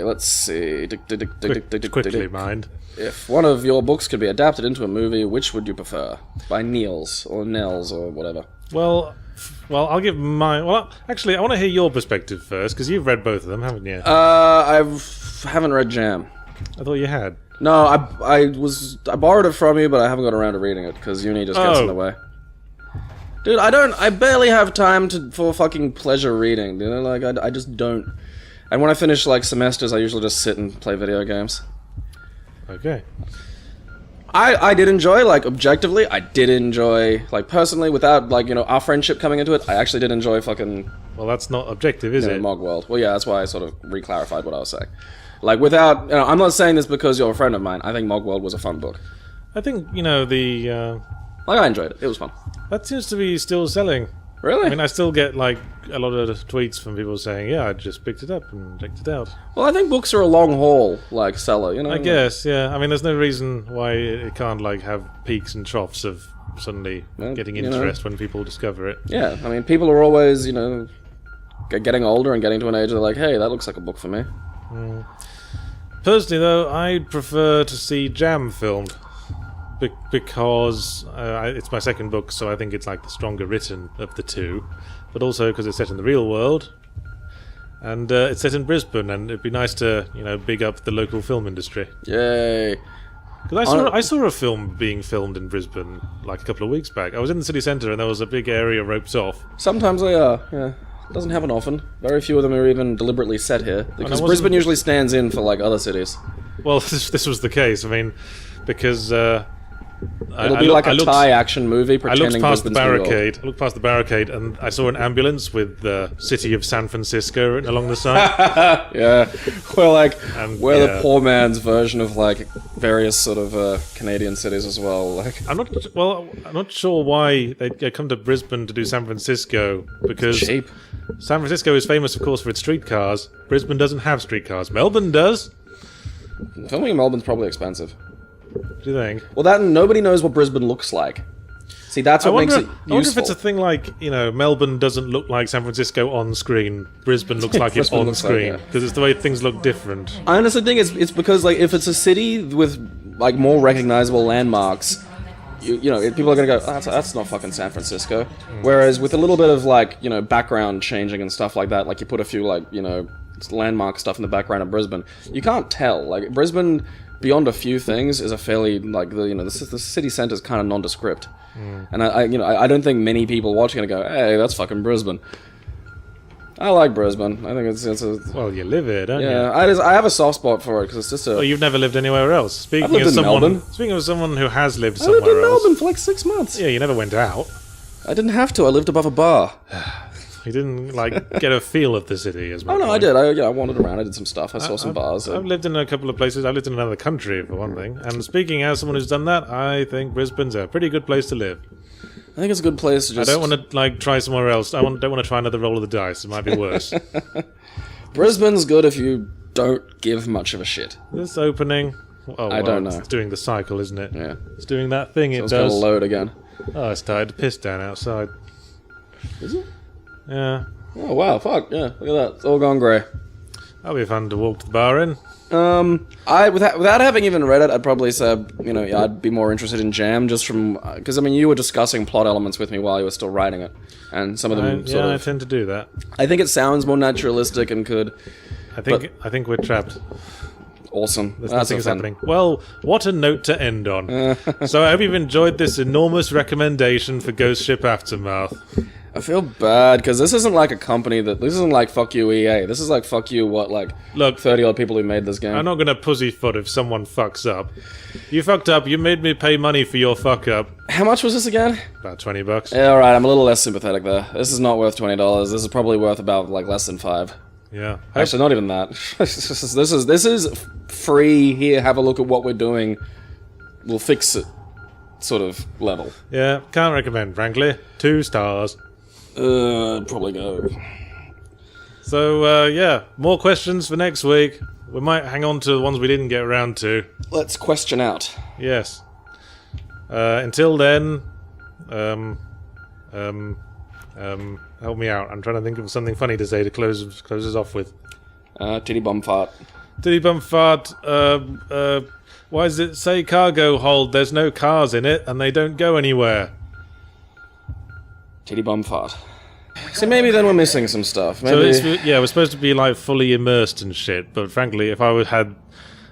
let's see. Quickly, mind. If one of your books could be adapted into a movie, which would you prefer? By Niels, or Nels, or whatever. Well, Well, I'll give mine. Well, actually, I want to hear your perspective first because you've read both of them, haven't you? I haven't read Jam. I thought you had. No, I borrowed it from you, but I haven't got around to reading it because uni just gets in the way. Dude, I barely have time for fucking pleasure reading. You know, like I just don't. And when I finish like semesters, I usually just sit and play video games. Okay. I did enjoy, like, objectively, I did enjoy, like, personally, without, like, you know, our friendship coming into it, I actually did enjoy fucking... Well, that's not objective, is it? Mog World. Well, yeah, that's why I sort of re-clarified what I was saying. Like, without... You know, I'm not saying this because you're a friend of mine. I think Mog World was a fun book. I think, you know, the... Like, I enjoyed it. It was fun. That seems to be still selling. Really? I mean, I still get, like, a lot of tweets from people saying, yeah, I just picked it up and checked it out. Well, I think books are a long haul, like, seller, you know? I guess, yeah. I mean, there's no reason why it can't, like, have peaks and troughs of suddenly getting interest when people discover it. Yeah, I mean, people are always, you know, getting older and getting to an age where they're like, hey, that looks like a book for me. Personally, though, I'd prefer to see Jam filmed. Because it's my second book, so I think it's like the stronger written of the two, but also because it's set in the real world, and it's set in Brisbane, and it'd be nice to, you know, big up the local film industry. Yay! Because I saw a film being filmed in Brisbane like a couple of weeks back. I was in the city centre, and there was a big area roped off. Sometimes they are, yeah. It doesn't happen often. Very few of them are even deliberately set here, because Brisbane usually stands in for like other cities. Well, this was the case. I mean, because. It'll be like a Thai action movie pretending I looked past the Brisbane's barricade, and I saw an ambulance with the city of San Francisco written along the side. Yeah, we're the poor man's version of like various sort of Canadian cities as well. Like, I'm not sure why they come to Brisbane to do San Francisco, because it's cheap. San Francisco is famous, of course, for its streetcars. Brisbane doesn't have streetcars. Melbourne does. Filming in Melbourne's probably expensive. Do you think? Well, that nobody knows what Brisbane looks like. See, that's what makes it useful. I wonder if it's a thing like, you know, Melbourne doesn't look like San Francisco on screen. Brisbane looks like it's on screen. Because it's the way things look different. I honestly think it's because, like, if it's a city with, like, more recognizable landmarks, you know, people are going to go, oh, that's not fucking San Francisco. Whereas with a little bit of, like, you know, background changing and stuff like that, like you put a few, like, you know, landmark stuff in the background of Brisbane, you can't tell. Like, Brisbane, beyond a few things, is a fairly, like, the city centre is kind of nondescript. And I don't think many people watching it go, hey, that's fucking Brisbane. I like Brisbane. I think it's a... Well, you live here, don't you? Yeah, I have a soft spot for it, because it's just a... Oh, you've never lived anywhere else. Speaking lived of in someone, Melbourne. Speaking of someone who has lived somewhere I lived in else... Melbourne for like 6 months. Yeah, you never went out. I didn't have to. I lived above a bar. You didn't, like, get a feel of the city as much. Oh, no, I did. I wandered around. I did some stuff. I saw some bars. I've lived in a couple of places. I've lived in another country, for one thing. And speaking as someone who's done that, I think Brisbane's a pretty good place to live. I think it's a good place to just... I don't want to, like, try somewhere else. Don't want to try another roll of the dice. It might be worse. Brisbane's good if you don't give much of a shit. This opening... Oh, I don't know. It's doing the cycle, isn't it? Yeah. It's doing that thing it It's does. going to load again. Oh, it's started to piss down outside. Is it? Yeah. Oh, wow. Fuck. Yeah. Look at that. It's all gone grey. That'll be fun to walk to the bar in. Without having even read it, I'd probably say, you know, I'd be more interested in Jam, just from... Because, I mean, you were discussing plot elements with me while you were still writing it. And some of them I tend to do that. I think it sounds more naturalistic and could... I think we're trapped. Awesome. Nothing is happening. Well, what a note to end on. So I hope you've enjoyed this enormous recommendation for Ghostship Aftermath. I feel bad, because this isn't like a company that... This isn't like, fuck you, EA. This is like, fuck you, what, like... Look, 30-odd people who made this game. I'm not going to pussyfoot if someone fucks up. You fucked up. You made me pay money for your fuck up. How much was this again? About $20. Yeah, alright, I'm a little less sympathetic there. This is not worth $20. This is probably worth about, like, less than $5. Yeah. Actually, not even that. This is free. Here, have a look at what we're doing. We'll fix it. Sort of level. Yeah, can't recommend, frankly. 2 stars. I'd probably go. So, yeah, more questions for next week. We might hang on to the ones we didn't get around to. Let's question out. Yes. Until then, help me out. I'm trying to think of something funny to say to close us off with. Titty bum fart. Titty bum fart. Why does it say cargo hold? There's no cars in it, and they don't go anywhere. Titty bum fart. See, maybe then we're missing some stuff. So Maybe... yeah, we're supposed to be like fully immersed and shit. But frankly, if I had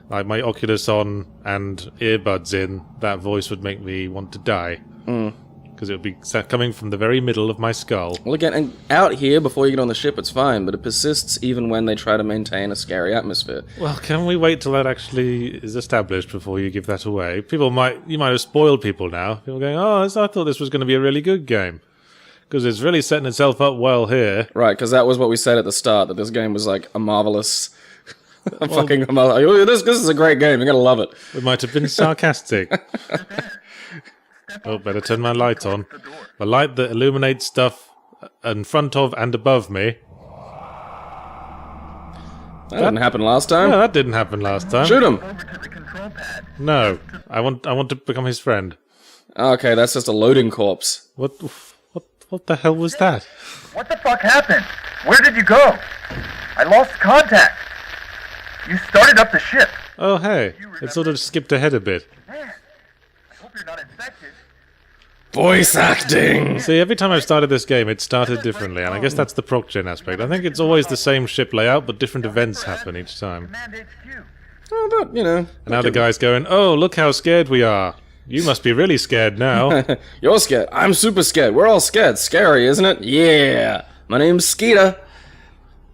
like my Oculus on and earbuds in, that voice would make me want to die. Because it would be coming from the very middle of my skull. Well, again, and out here, before you get on the ship, it's fine, but it persists even when they try to maintain a scary atmosphere. Well, can we wait till that actually is established before you give that away? You might have spoiled people now. People going, oh, I thought this was going to be a really good game. Because it's really setting itself up well here. Right, because that was what we said at the start, that this game was like a marvelous... This is a great game, you're going to love it. We might have been sarcastic. Oh, better turn my light on. The light that illuminates stuff in front of and above me. That didn't happen last time. No, that didn't happen last time. Shoot him! No, I want to become his friend. Okay, that's just a loading corpse. What the hell was that? What the fuck happened? Where did you go? I lost contact. You started up the ship. Oh, hey, it sort of skipped ahead a bit. Man, I hope you're not infected. Voice acting! See, every time I've started this game, it started differently, and I guess that's the proc-gen aspect. I think it's always the same ship layout, but different events happen each time. Command HQ. Oh, but, you know... And now the guy's going, oh, look how scared we are. You must be really scared now. You're scared. I'm super scared. We're all scared. Scary, isn't it? Yeah! My name's Skeeter.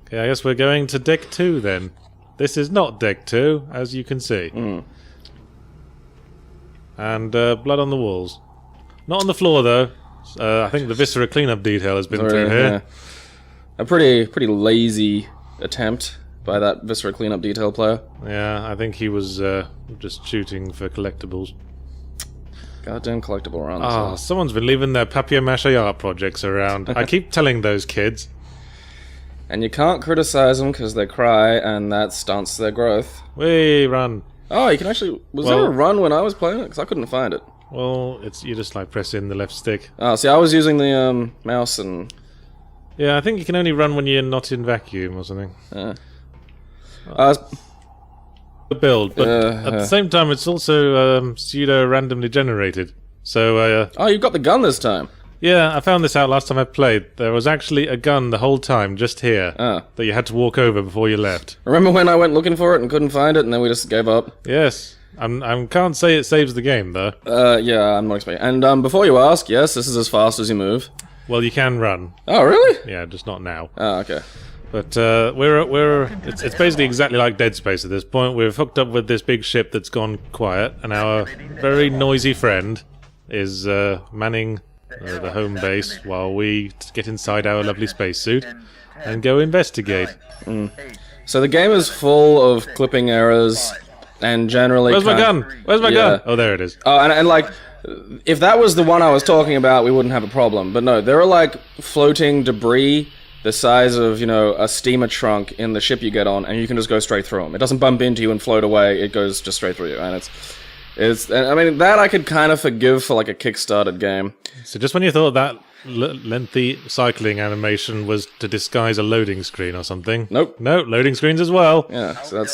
Okay, I guess we're going to deck 2 then. This is not deck 2, as you can see. And blood on the walls. Not on the floor, though. I think the viscera cleanup detail has been through here. Yeah. A pretty lazy attempt by that viscera cleanup detail player. Yeah, I think he was just shooting for collectibles. Goddamn collectible runs. Ah, someone's been leaving their papier-mâché art projects around. I keep telling those kids. And you can't criticize them because they cry, and that stunts their growth. Whee, run. Oh, you can actually... Was there a run when I was playing it? Because I couldn't find it. Well, you just like press in the left stick. Oh, see, I was using the mouse and... Yeah, I think you can only run when you're not in vacuum or something. Build, but at the same time, it's also pseudo-randomly generated. So, Oh, you've got the gun this time. Yeah, I found this out last time I played. There was actually a gun the whole time, just here, that you had to walk over before you left. Remember when I went looking for it and couldn't find it, and then we just gave up? Yes. I can't say it saves the game, though. Yeah, I'm not expecting. And before you ask, yes, this is as fast as you move. Well, you can run. Oh, really? Yeah, just not now. Oh, okay. But it's basically exactly like Dead Space at this point. We've hooked up with this big ship that's gone quiet, and our very noisy friend is manning the home base while we get inside our lovely spacesuit and go investigate. So the game is full of clipping errors and generally... Where's my gun? Where's my gun? Oh, there it is. Oh, and like, if that was the one I was talking about, we wouldn't have a problem. But no, there are like floating debris the size of, you know, a steamer trunk in the ship you get on, and you can just go straight through them. It doesn't bump into you and float away, it goes just straight through you, and I mean, that I could kind of forgive for like a kickstarted game. So just when you thought that lengthy cycling animation was to disguise a loading screen or something. Nope. No, loading screens as well. Yeah, so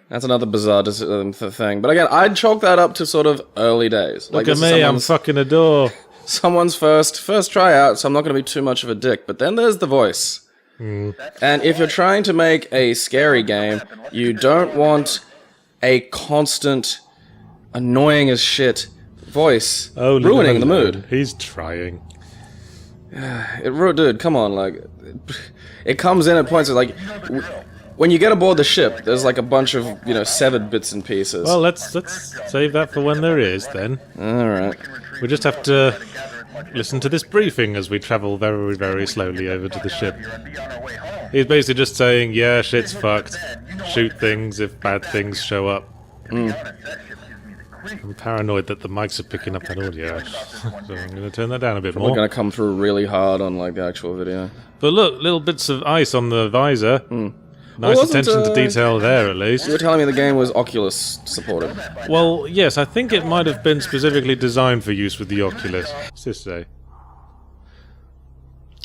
that's another bizarre thing. But again, I'd chalk that up to sort of early days. Look at me, I'm fucking a door. Someone's first tryout, so I'm not going to be too much of a dick. But then there's the voice. And if you're trying to make a scary game, you don't want a constant, annoying as shit voice ruining the mood. He's trying. Dude, come on, like, it comes in at points like, when you get aboard the ship, there's like a bunch of, you know, severed bits and pieces. Well, let's save that for when there is, then. Alright. We just have to listen to this briefing as we travel very, very slowly over to the ship. He's basically just saying, yeah, shit's fucked. Shoot things if bad things show up. I'm paranoid that the mics are picking up that audio, so I'm going to turn that down a bit more. We're going to come through really hard on like the actual video. But look, little bits of ice on the visor. Nice attention to detail there, at least. You were telling me the game was Oculus supported. Well, yes, I think it might have been specifically designed for use with the Oculus. What's this say?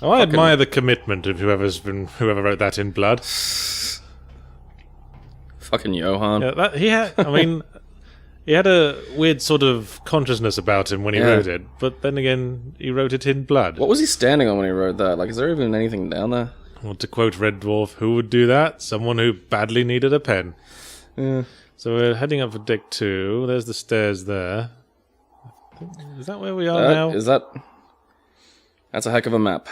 Oh, I admire the commitment of whoever wrote that in blood. Fucking Johan. Yeah, I mean, He had a weird sort of consciousness about him when he wrote it, but then again, he wrote it in blood. What was he standing on when he wrote that? Like, is there even anything down there? Well, to quote Red Dwarf, who would do that? Someone who badly needed a pen. Yeah. So we're heading up for deck 2. There's the stairs there. Is that where we are now? Is that... That's a heck of a map.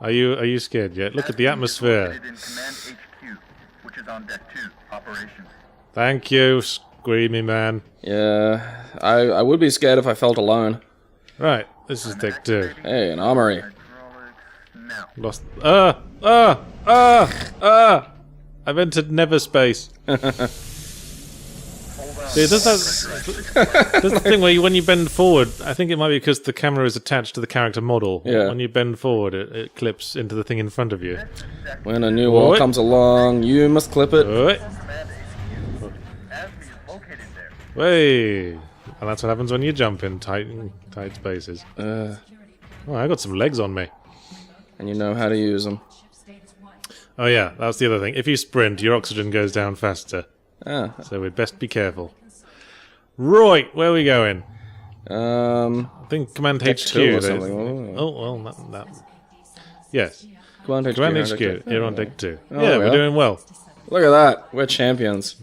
Are you scared yet? Look at the atmosphere. In Command HQ, which is on deck 2, operations. Thank you, Screamy Man. Yeah, I would be scared if I felt alone. Right, this is deck 2. Hey, an armory. Hydraulics now. Lost. I've entered never space. See, does the thing where when you bend forward, I think it might be because the camera is attached to the character model. Yeah. When you bend forward, it clips into the thing in front of you. When a new wall What? comes along, you must clip it. Oi. Command HQ. Asmi is located there. Way. And that's what happens when you jump in tight spaces. Oh, I got some legs on me. And you know how to use them. Oh yeah, that's the other thing. If you sprint, your oxygen goes down faster. Ah. So we'd best be careful. Right, where are we going? Um, I think Command Deck HQ. 2 or there's- something. Oh, well, that. Yes. Command HQ. Command on HQ, deck 2. here on deck 2. Oh, Yeah, we're yeah. doing well. Look at that. We're champions.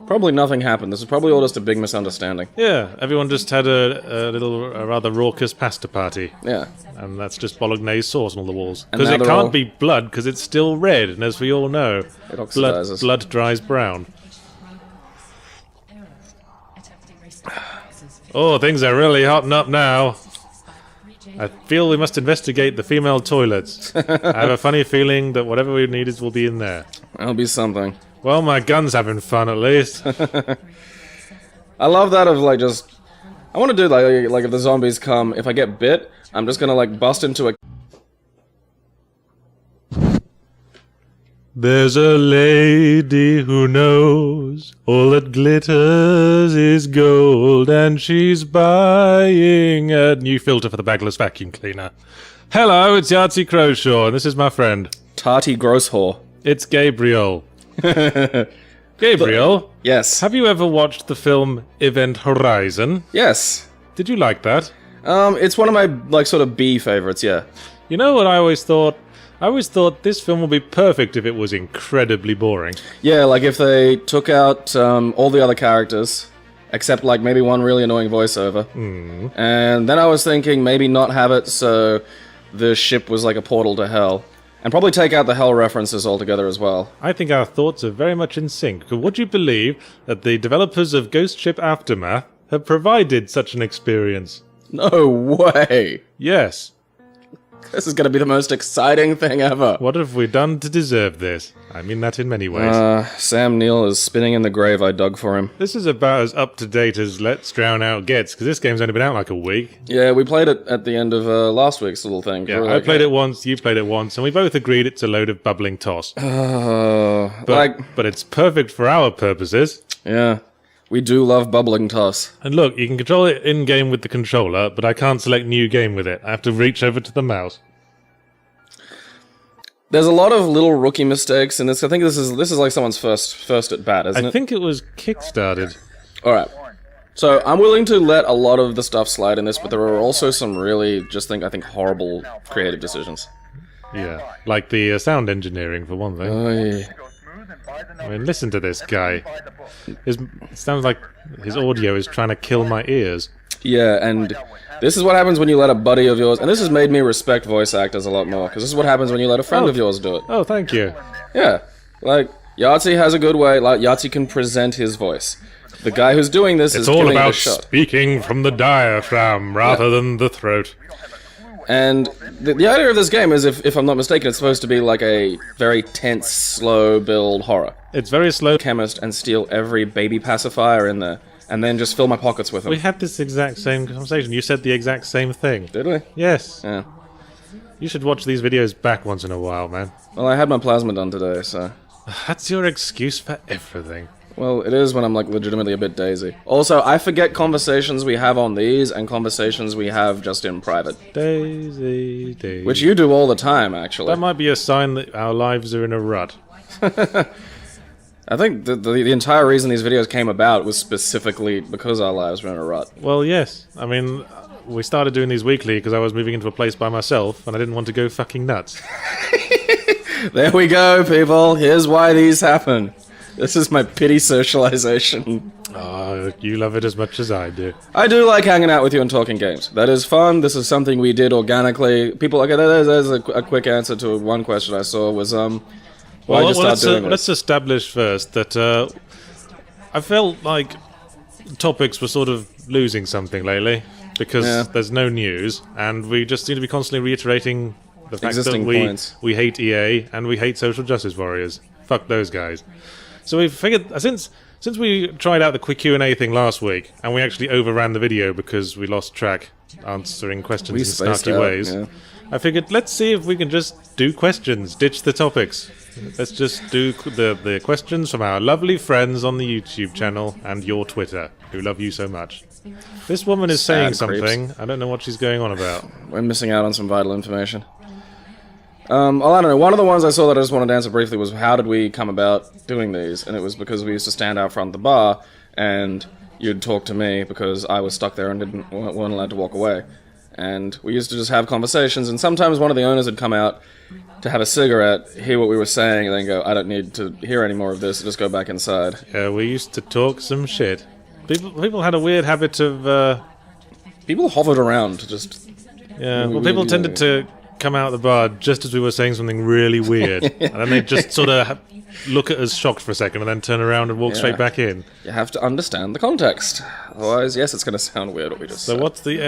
Probably nothing happened. This is probably all just a big misunderstanding. Yeah, everyone just had a rather raucous pasta party. Yeah. And that's just bolognese sauce on all the walls. And Because now it they're can't all- be blood, because it's still red, and as we all know, It oxidizes. blood dries brown. Oh, things are really hotting up now. I feel we must investigate the female toilets. I have a funny feeling that whatever we need will be in there. That'll be something. Well, my gun's having fun at least. I love that of like just... I want to do like if the zombies come, if I get bit, I'm just gonna like bust into a... There's a lady who knows all that glitters is gold, and she's buying a new filter for the bagless vacuum cleaner. Hello, it's Yahtzee Crowshaw, and this is my friend. Tarty gross whore. It's Gabriel. Gabriel, Yes. have you ever watched the film Event Horizon? Yes. Did you like that? It's one of my like sort of B favorites, yeah. You know what I always thought? I always thought this film would be perfect if it was incredibly boring. Yeah, like if they took out all the other characters, except like maybe one really annoying voiceover. And then I was thinking maybe not have it so the ship was like a portal to hell. And probably take out the hell references altogether as well. I think our thoughts are very much in sync. Would you believe that the developers of Ghostship Aftermath have provided such an experience? No way! Yes. This is gonna be the most exciting thing ever. What have we done to deserve this? I mean that in many ways. Sam Neill is spinning in the grave I dug for him. This is about as up-to-date as Let's Drown Out gets, because this game's only been out like a week. Yeah, we played it at the end of last week's little thing. Yeah, We were I like, played it once, you played it once, and we both agreed it's a load of bubbling toss. like, But it's perfect for our purposes. yeah, we do love bubbling toss. And look, you can control it in-game with the controller, but I can't select new game with it. I have to reach over to the mouse. There's a lot of little rookie mistakes in this. I think this is like someone's first at bat, isn't I it? think it was kickstarted. All right. So I'm willing to let a lot of the stuff slide in this, but there are also some really I think horrible creative decisions. Yeah, like the sound engineering for one thing. Oy. Go smooth and buy the I number. mean, listen to this guy. Buy the book. It sounds like his audio is trying to kill my ears. Yeah, and this is what happens when you let a buddy of yours, and this has made me respect voice actors a lot more, because this is what happens when you let a friend of yours do it. Oh, thank you. Yeah, like, Yahtzee has a good way, like, Yahtzee can present his voice. The guy who's doing this It's is all giving it a about shot. speaking from the diaphragm rather than the throat. And the idea of this game is, if I'm not mistaken, it's supposed to be like a very tense, slow build horror. It's very slow. Chemist and steal every baby pacifier in there, and then just fill my pockets with them. We had this exact same conversation. You said the exact same thing. Did we? Yes. Yeah. You should watch these videos back once in a while, man. Well, I had my plasma done today, so... That's your excuse for everything. Well, it is when I'm, like, legitimately a bit daisy. Also, I forget conversations we have on these and conversations we have just in private. Daisy, Daisy. Which you do all the time, actually. That might be a sign that our lives are in a rut. I think the entire reason these videos came about was specifically because our lives were in a rut. Well, yes. I mean, we started doing these weekly because I was moving into a place by myself and I didn't want to go fucking nuts. There we go, people. Here's why these happen. This is my pity socialization. Oh, you love it as much as I do. I do like hanging out with you and talking games. That is fun. This is something we did organically. People, okay, there's a quick answer to one question I saw was, why just start doing this? Let's establish first that I felt like topics were sort of losing something lately because there's no news, and we just seem to be constantly reiterating the fact Existing that points. we hate EA and we hate social justice warriors. Fuck those guys. So we figured since we tried out the quick Q&A thing last week, and we actually overran the video because we lost track answering questions in snarky ways. Yeah. I figured, let's see if we can just do questions, ditch the topics. Let's just do the questions from our lovely friends on the YouTube channel and your Twitter, who love you so much. This woman is saying Sad creeps. something. I don't know what she's going on about. We're missing out on some vital information. Well, I don't know. One of the ones I saw that I just wanted to answer briefly was how did we come about doing these? And it was because we used to stand out front of the bar, and you'd talk to me because I was stuck there and weren't allowed to walk away. And we used to just have conversations, and sometimes one of the owners would come out to have a cigarette, hear what we were saying, and then go, I don't need to hear any more of this, just go back inside. Yeah, we used to talk some shit. People had a weird habit of... People hovered around to just... Yeah, well, people tended to come out of the bar just as we were saying something really weird, and then they'd just sort of look at us shocked for a second and then turn around and walk straight back in. You have to understand the context. Otherwise, yes, it's going to sound weird what we just said. So what's the